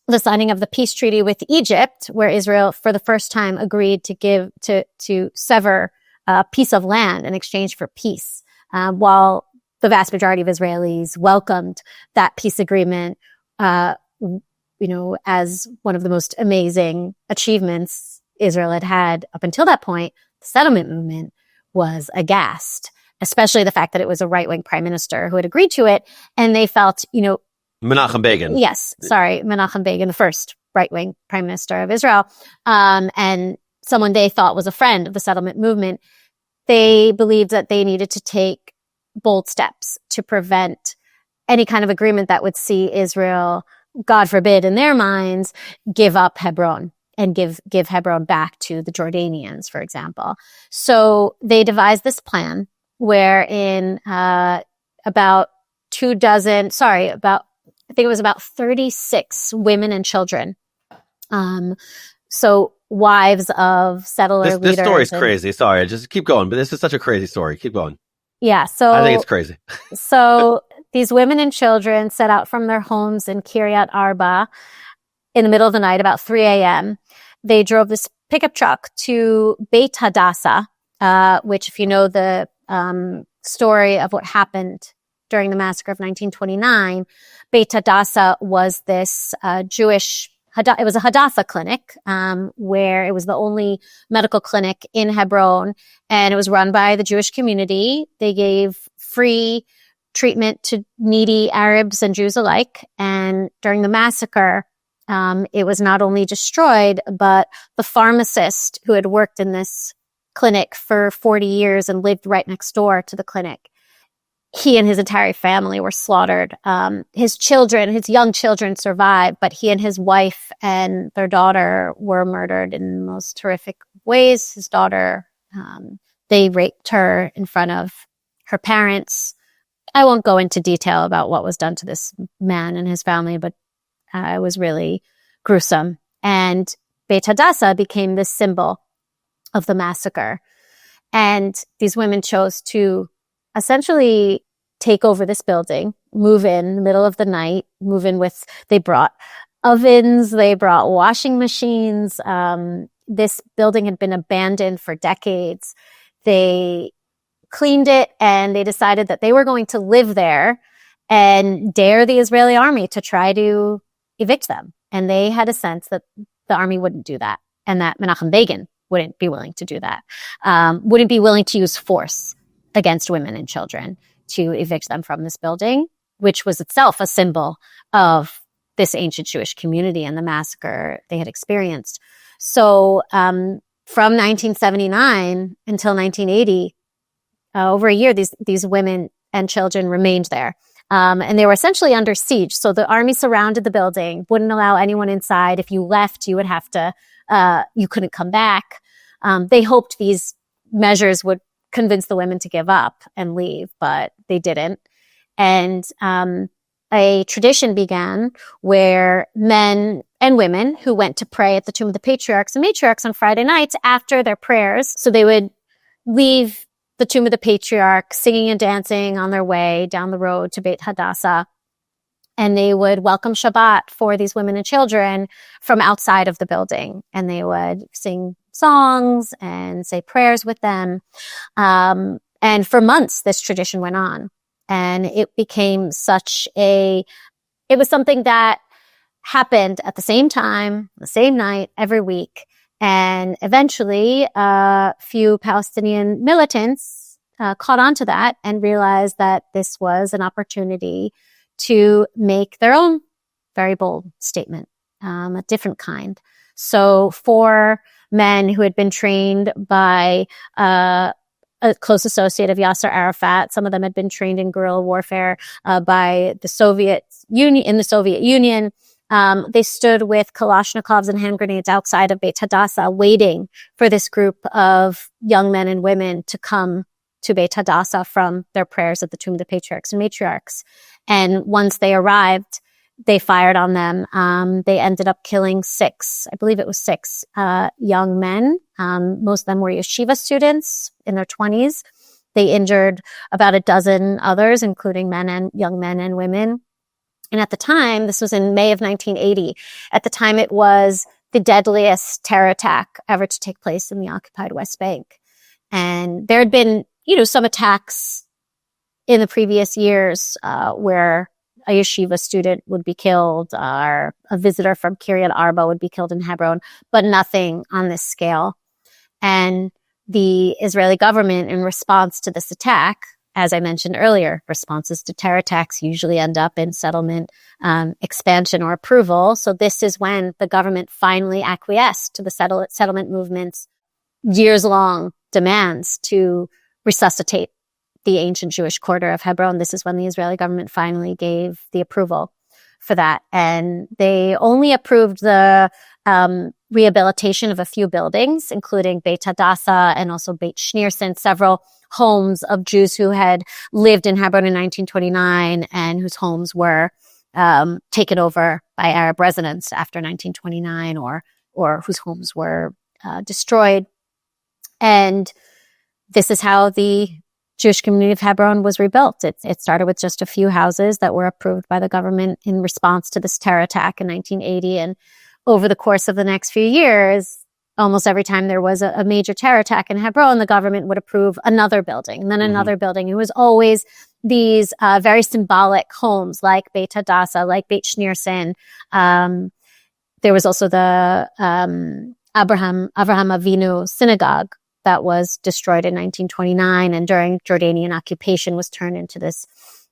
the signing of the peace treaty with Egypt, where Israel for the first time agreed to sever a piece of land in exchange for peace, while the vast majority of Israelis welcomed that peace agreement, as one of the most amazing achievements Israel had up until that point, the settlement movement was aghast, especially the fact that it was a right-wing prime minister who had agreed to it. And they felt, Menachem Begin. Yes. Sorry. Menachem Begin, the first right-wing prime minister of Israel. And someone they thought was a friend of the settlement movement. They believed that they needed to take bold steps to prevent any kind of agreement that would see Israel, God forbid, in their minds, give up Hebron and give Hebron back to the Jordanians, for example. So they devised this plan wherein about 36 women and children. So wives of settler leaders. This story's crazy. Sorry, just keep going. But this is such a crazy story. Keep going. Yeah. So I think it's crazy. So these women and children set out from their homes in Kiryat Arba in the middle of the night, about 3 a.m. They drove this pickup truck to Beit Hadassah, which, if you know the story of what happened during the massacre of 1929, Beit Hadassah was this it was a Hadassah clinic, where it was the only medical clinic in Hebron, and it was run by the Jewish community. They gave free treatment to needy Arabs and Jews alike. And during the massacre, it was not only destroyed, but the pharmacist who had worked in this clinic for 40 years and lived right next door to the clinic, he and his entire family were slaughtered. His young children survived, but he and his wife and their daughter were murdered in the most horrific ways. His daughter, they raped her in front of her parents. I won't go into detail about what was done to this man and his family, but it was really gruesome. And Beit Hadassah became this symbol of the massacre. And these women chose to essentially take over this building, move in the middle of the night, they brought ovens, they brought washing machines. This building had been abandoned for decades. They cleaned it and they decided that they were going to live there and dare the Israeli army to try to evict them. And they had a sense that the army wouldn't do that and that Menachem Begin wouldn't be willing to do that, wouldn't be willing to use force against women and children to evict them from this building, which was itself a symbol of this ancient Jewish community and the massacre they had experienced. So from 1979 until 1980, over a year, these women and children remained there. And they were essentially under siege. So the army surrounded the building, wouldn't allow anyone inside. If you left, you would have to, you couldn't come back. They hoped these measures would convince the women to give up and leave, but they didn't. And a tradition began where men and women who went to pray at the tomb of the patriarchs and matriarchs on Friday nights after their prayers, so they would leave the tomb of the patriarch singing and dancing on their way down the road to Beit Hadassah, and they would welcome Shabbat for these women and children from outside of the building, and they would sing songs and say prayers with them. And for months, this tradition went on. And it became it was something that happened at the same time, the same night, every week. And eventually, a few Palestinian militants caught on to that and realized that this was an opportunity to make their own very bold statement, a different kind. So 4 men who had been trained by a close associate of Yasser Arafat, some of them had been trained in guerrilla warfare by the Soviet Union, in the Soviet Union. They stood with Kalashnikovs and hand grenades outside of Beit Hadassah, waiting for this group of young men and women to come to Beit Hadassah from their prayers at the Tomb of the Patriarchs and Matriarchs. And once they arrived, they fired on them. They ended up killing 6, I believe it was 6 young men. Most of them were yeshiva students in their 20s. They injured about a dozen others, including young men and women. And at the time, this was in May of 1980, at the time it was the deadliest terror attack ever to take place in the occupied West Bank. And there had been, some attacks in the previous years where a yeshiva student would be killed or a visitor from Kiryat Arba would be killed in Hebron, but nothing on this scale. And the Israeli government, in response to this attack, as I mentioned earlier, responses to terror attacks usually end up in settlement, expansion, or approval. So this is when the government finally acquiesced to the settlement movement's years-long demands to resuscitate the ancient Jewish quarter of Hebron. This is when the Israeli government finally gave the approval for that. And they only approved the rehabilitation of a few buildings, including Beit Hadassah and also Beit Schneerson, several homes of Jews who had lived in Hebron in 1929 and whose homes were taken over by Arab residents after 1929 or whose homes were destroyed. And this is how the Jewish community of Hebron was rebuilt. It started with just a few houses that were approved by the government in response to this terror attack in 1980. And over the course of the next few years, almost every time there was a major terror attack in Hebron, the government would approve another building and then another building. It was always these very symbolic homes like Beit Hadassah, like Beit Schneerson. There was also the Avraham Avinu synagogue that was destroyed in 1929 and during Jordanian occupation was turned into this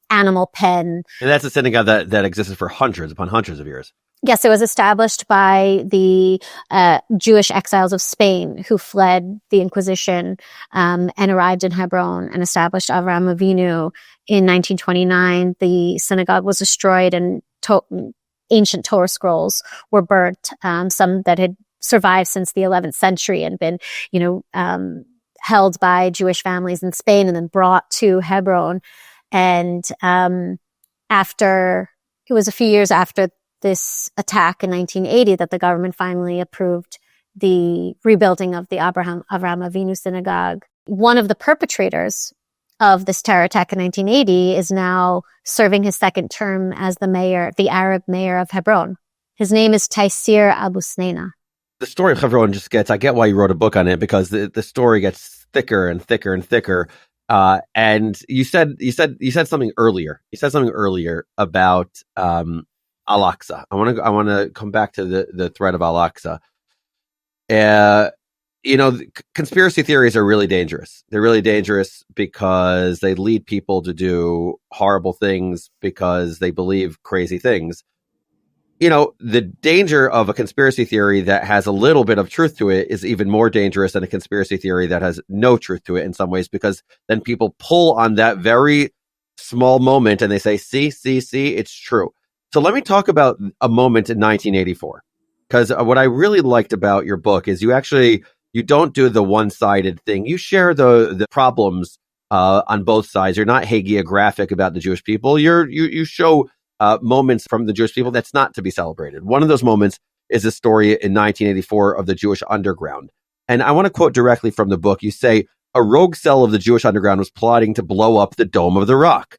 animal pen. And that's a synagogue that existed for hundreds upon hundreds of years. Yes, it was established by the Jewish exiles of Spain who fled the Inquisition and arrived in Hebron and established Avraham Avinu in 1929. The synagogue was destroyed and ancient Torah scrolls were burnt, some that had survived since the 11th century and been, held by Jewish families in Spain and then brought to Hebron. And it was a few years after this attack in 1980 that the government finally approved the rebuilding of the Avraham Avinu synagogue. One of the perpetrators of this terror attack in 1980 is now serving his second term as the Arab mayor of Hebron. His name is Taysir Abu Sneina. The story of Hebron I get why you wrote a book on it, because the story gets thicker and thicker and thicker. And you said something earlier. You said something earlier about Al-Aqsa. I want to come back to the threat of Al-Aqsa. Conspiracy theories are really dangerous. They're really dangerous because they lead people to do horrible things because they believe crazy things. The danger of a conspiracy theory that has a little bit of truth to it is even more dangerous than a conspiracy theory that has no truth to it in some ways, because then people pull on that very small moment and they say, see, it's true. So let me talk about a moment in 1984, because what I really liked about your book is you don't do the one-sided thing. You share the problems on both sides. You're not hagiographic about the Jewish people. You show moments from the Jewish people that's not to be celebrated. One of those moments is a story in 1984 of the Jewish underground. And I want to quote directly from the book. You say, a rogue cell of the Jewish underground was plotting to blow up the Dome of the Rock.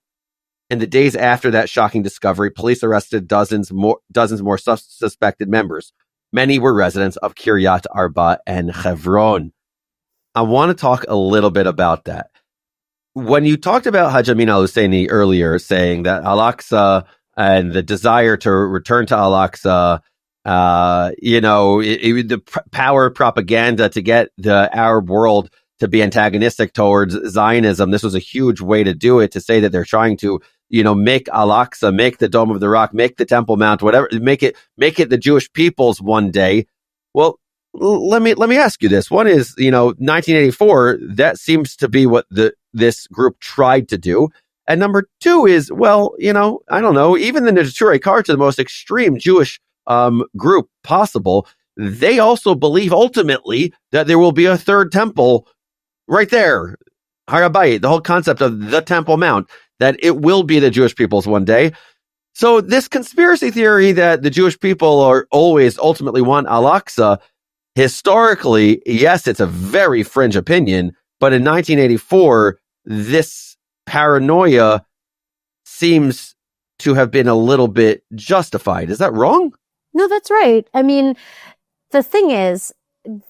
In the days after that shocking discovery, police arrested dozens more suspected members. Many were residents of Kiryat Arba and Hebron. I want to talk a little bit about that. When you talked about Hajj Amin al-Husseini earlier, saying that Al-Aqsa and the desire to return to Al-Aqsa, the power propaganda to get the Arab world to be antagonistic towards Zionism, this was a huge way to do it, to say that they're trying to, make Al-Aqsa, make the Dome of the Rock, make the Temple Mount, whatever, make it the Jewish people's one day. Well, let me ask you this. One is, 1984, that seems to be what this group tried to do. And number two is, well, I don't know, even the Neturei Karta, the most extreme Jewish group possible, they also believe ultimately that there will be a third temple right there, Har HaBayit, the whole concept of the Temple Mount, that it will be the Jewish people's one day. So this conspiracy theory that the Jewish people are always ultimately want Al-Aqsa, historically, yes, it's a very fringe opinion, but in 1984, this paranoia seems to have been a little bit justified. Is that wrong? No, that's right. I mean, the thing is,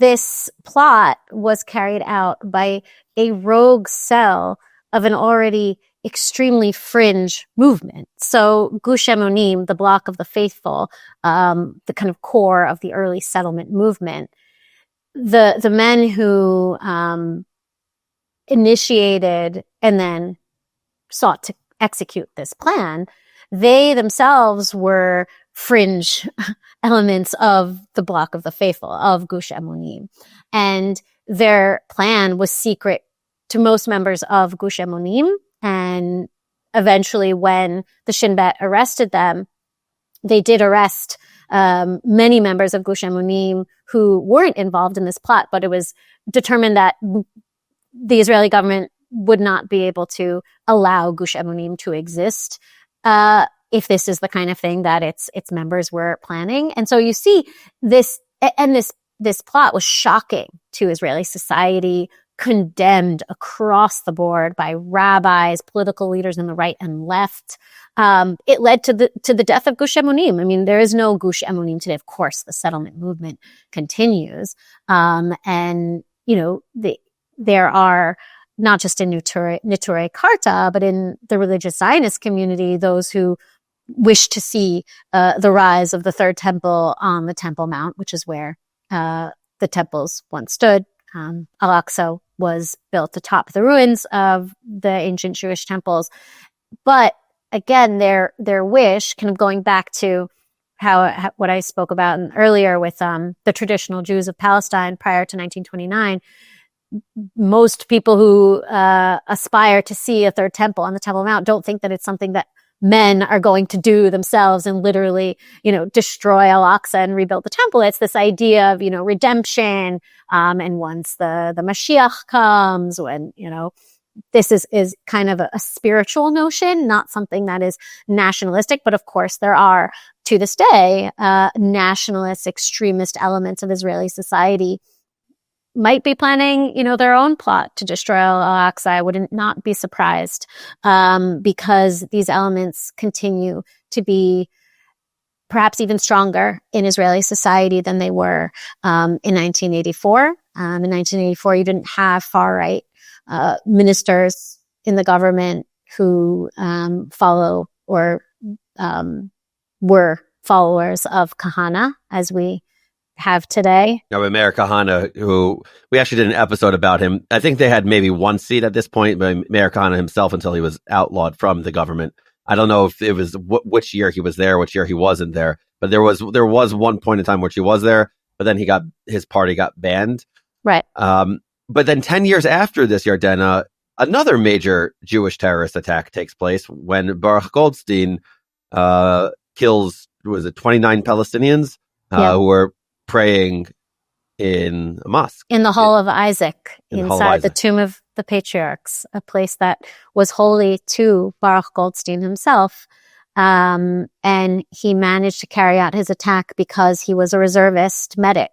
this plot was carried out by a rogue cell of an already extremely fringe movement. So Gush Emunim, the Bloc of the Faithful, the kind of core of the early settlement movement, the men who initiated and then sought to execute this plan, they themselves were fringe elements of the Bloc of the Faithful, of Gush Emunim. And their plan was secret to most members of Gush Emunim. And eventually, when the Shin Bet arrested them, they did arrest many members of Gush Emunim who weren't involved in this plot, but it was determined that the Israeli government would not be able to allow Gush Emunim to exist if this is the kind of thing that its members were planning. And so you see this plot was shocking to Israeli society, condemned across the board by rabbis, political leaders in the right and left. It led to the death of Gush Emunim. I mean, there is no Gush Emunim today. Of course, the settlement movement continues. There are not just in Neturei Karta, but in the religious Zionist community, those who wish to see the rise of the third temple on the Temple Mount, which is where the temples once stood. Al-Aqsa was built atop the ruins of the ancient Jewish temples. But again, their wish, kind of going back to what I spoke about earlier with the traditional Jews of Palestine prior to 1929, most people who aspire to see a third temple on the Temple Mount don't think that it's something that men are going to do themselves and literally, destroy Al-Aqsa and rebuild the temple. It's this idea of, redemption. And once the Mashiach comes, when, this is kind of a spiritual notion, not something that is nationalistic. But of course, there are, to this day, nationalist, extremist elements of Israeli society might be planning, their own plot to destroy Al-Aqsa. I would not be surprised, because these elements continue to be perhaps even stronger in Israeli society than they were in 1984. In 1984, you didn't have far-right ministers in the government who follow or were followers of Kahana, as we have today. Now, Meir Kahana, who we actually did an episode about him. I think they had maybe one seat at this point, but Meir Kahana himself, until he was outlawed from the government. I don't know if it was which year he was there, which year he wasn't there, but there was one point in time which he was there, but then his party got banned. Right. But then 10 years after this, Yardena, another major Jewish terrorist attack takes place when Baruch Goldstein kills, 29 Palestinians who were praying in a mosque. In the Hall of Isaac, inside the Tomb of the Patriarchs, a place that was holy to Baruch Goldstein himself. And he managed to carry out his attack because he was a reservist medic.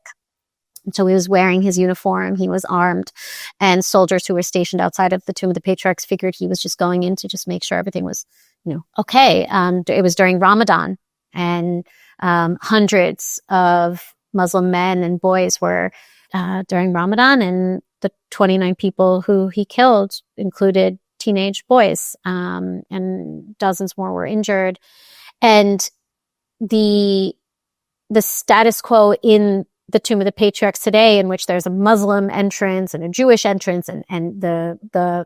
And so he was wearing his uniform, he was armed, and soldiers who were stationed outside of the Tomb of the Patriarchs figured he was just going in to just make sure everything was, okay. It was during Ramadan, and hundreds of Muslim men and boys were during Ramadan, and the 29 people who he killed included teenage boys, and dozens more were injured. And the status quo in the Tomb of the Patriarchs today, in which there's a Muslim entrance and a Jewish entrance, and the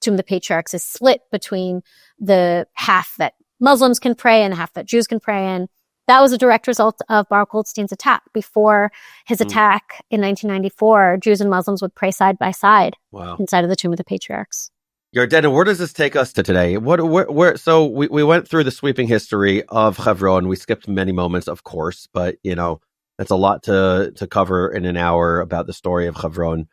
Tomb of the Patriarchs is split between the half that Muslims can pray and the half that Jews can pray in. That was a direct result of Baruch Goldstein's attack. Before his attack in 1994, Jews and Muslims would pray side by side inside of the Tomb of the Patriarchs. Yardena, where does this take us to today? So we went through the sweeping history of Hebron. We skipped many moments, of course, but that's a lot to cover in an hour about the story of Hebron.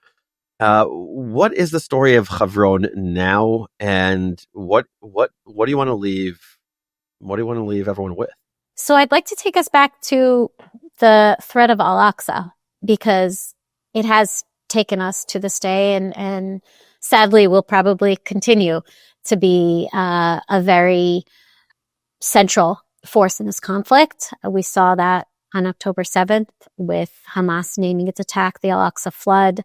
What is the story of Hebron now, and what do you want to leave? What do you want to leave everyone with? So I'd like to take us back to the threat of Al-Aqsa, because it has taken us to this day, and sadly will probably continue to be a very central force in this conflict. We saw that on October 7th with Hamas naming its attack the Al-Aqsa Flood.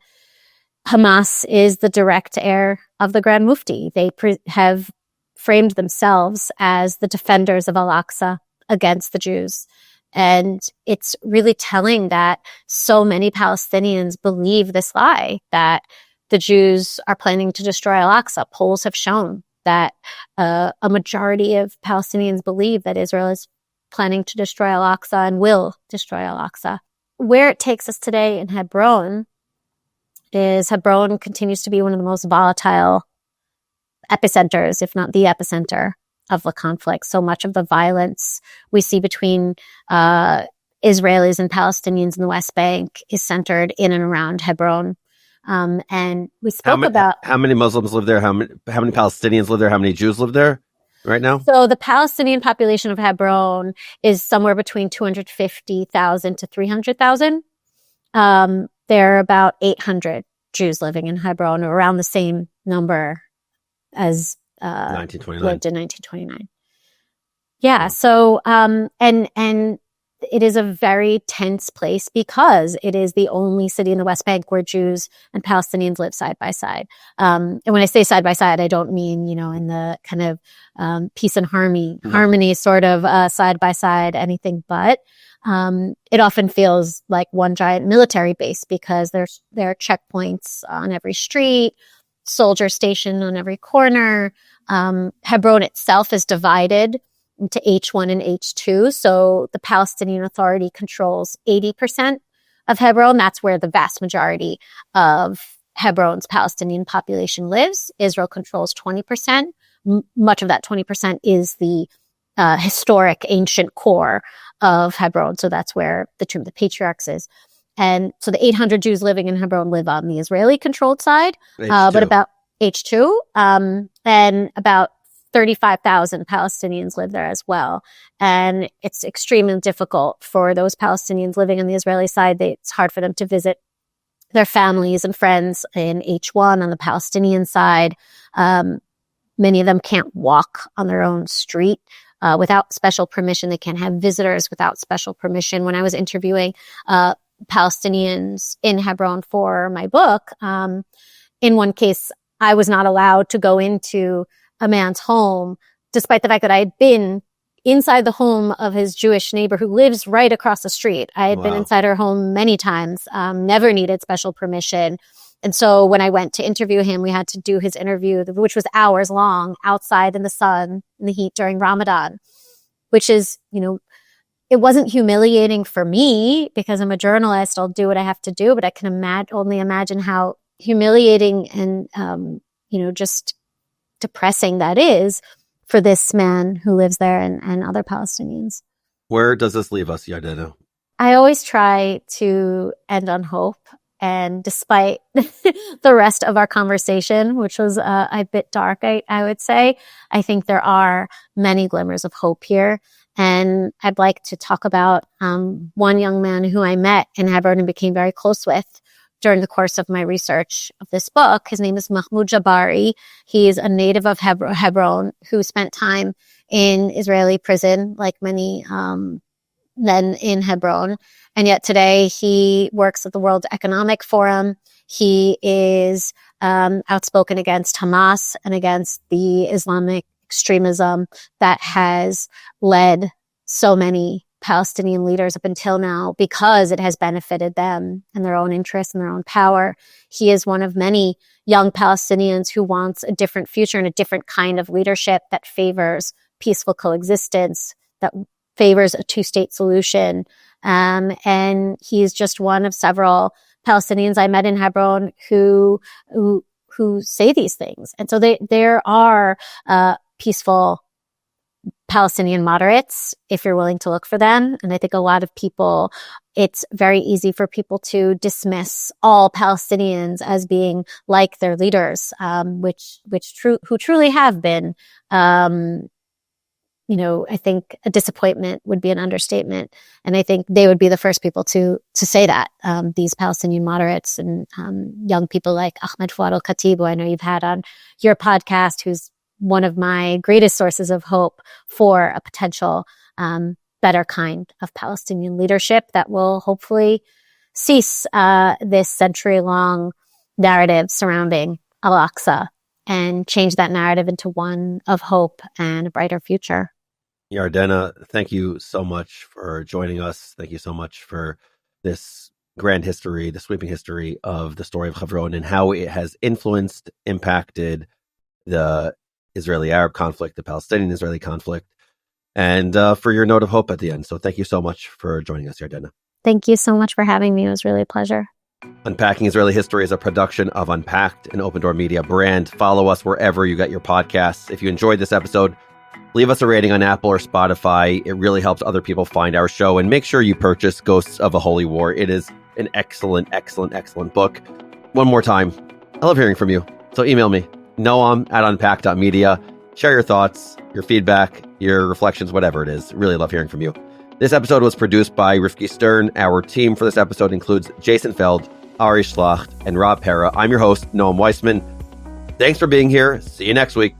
Hamas is the direct heir of the Grand Mufti. They have framed themselves as the defenders of Al-Aqsa against the Jews. And it's really telling that so many Palestinians believe this lie, that the Jews are planning to destroy Al-Aqsa. Polls have shown that a majority of Palestinians believe that Israel is planning to destroy Al-Aqsa and will destroy Al-Aqsa. Where it takes us today in Hebron is Hebron continues to be one of the most volatile epicenters, if not the epicenter, of the conflict. So much of the violence we see between Israelis and Palestinians in the West Bank is centered in and around Hebron. And we spoke about how many Muslims live there, how many Palestinians live there, how many Jews live there right now. So the Palestinian population of Hebron is somewhere between 250,000 to 300,000. There are about 800 Jews living in Hebron, or around the same number as 1929. Lived in 1929. Yeah. So, and it is a very tense place because it is the only city in the West Bank where Jews and Palestinians live side by side. And when I say side by side, I don't mean, in the kind of peace and harmony sort of side by side, anything but. It often feels like one giant military base because there are checkpoints on every street, soldiers stationed on every corner. Hebron itself is divided into H1 and H2. So the Palestinian Authority controls 80% of Hebron. That's where the vast majority of Hebron's Palestinian population lives. Israel controls 20%. Much of that 20% is the historic ancient core of Hebron. So that's where the Tomb of the Patriarchs is. And so the 800 Jews living in Hebron live on the Israeli-controlled side, but about H2, and about 35,000 Palestinians live there as well. And it's extremely difficult for those Palestinians living on the Israeli side. It's hard for them to visit their families and friends in H1 on the Palestinian side. Many of them can't walk on their own street without special permission. They can't have visitors without special permission. When I was interviewing Palestinians in Hebron for my book, in one case, I was not allowed to go into a man's home, despite the fact that I had been inside the home of his Jewish neighbor who lives right across the street. I had been inside her home many times, never needed special permission. And so when I went to interview him, we had to do his interview, which was hours long, outside in the sun, in the heat during Ramadan, which is, it wasn't humiliating for me because I'm a journalist. I'll do what I have to do, but I can only imagine how humiliating and, just depressing that is for this man who lives there and other Palestinians. Where does this leave us, Yardena? I always try to end on hope. And despite the rest of our conversation, which was a bit dark, I would say, I think there are many glimmers of hope here. And I'd like to talk about one young man who I met in Hebron and became very close with during the course of my research of this book. His name is Mahmoud Jabari. He is a native of Hebron who spent time in Israeli prison, like many than in Hebron. And yet today he works at the World Economic Forum. He is outspoken against Hamas and against the Islamic extremism that has led so many Palestinian leaders up until now because it has benefited them and their own interests and their own power. He is one of many young Palestinians who wants a different future and a different kind of leadership that favors peaceful coexistence, that favors a two-state solution. And he's just one of several Palestinians I met in Hebron who say these things. And so there are peaceful Palestinian moderates, if you're willing to look for them. And I think a lot of people, it's very easy for people to dismiss all Palestinians as being like their leaders, who truly have been. I think a disappointment would be an understatement. And I think they would be the first people to say that, these Palestinian moderates and young people like Ahmed Fouad al-Khatib, who I know you've had on your podcast, who's one of my greatest sources of hope for a potential better kind of Palestinian leadership that will hopefully cease this century-long narrative surrounding Al-Aqsa and change that narrative into one of hope and a brighter future. Yardena, thank you so much for joining us. Thank you so much for this grand history, the sweeping history of the story of Hebron and how it has influenced, impacted the Israeli-Arab conflict, the Palestinian-Israeli conflict, and for your note of hope at the end. So thank you so much for joining us, Yardena. Thank you so much for having me. It was really a pleasure. Unpacking Israeli History is a production of Unpacked, an Open Door Media brand. Follow us wherever you get your podcasts. If you enjoyed this episode, leave us a rating on Apple or Spotify. It really helps other people find our show. And make sure you purchase Ghosts of a Holy War. It is an excellent, excellent, excellent book. One more time, I love hearing from you. So email me, noam@unpack.media. Share your thoughts, your feedback, your reflections, whatever it is. Really love hearing from you. This episode was produced by Rifki Stern. Our team for this episode includes Jason Feld, Ari Schlacht, and Rob Pera. I'm your host, Noam Weissman. Thanks for being here. See you next week.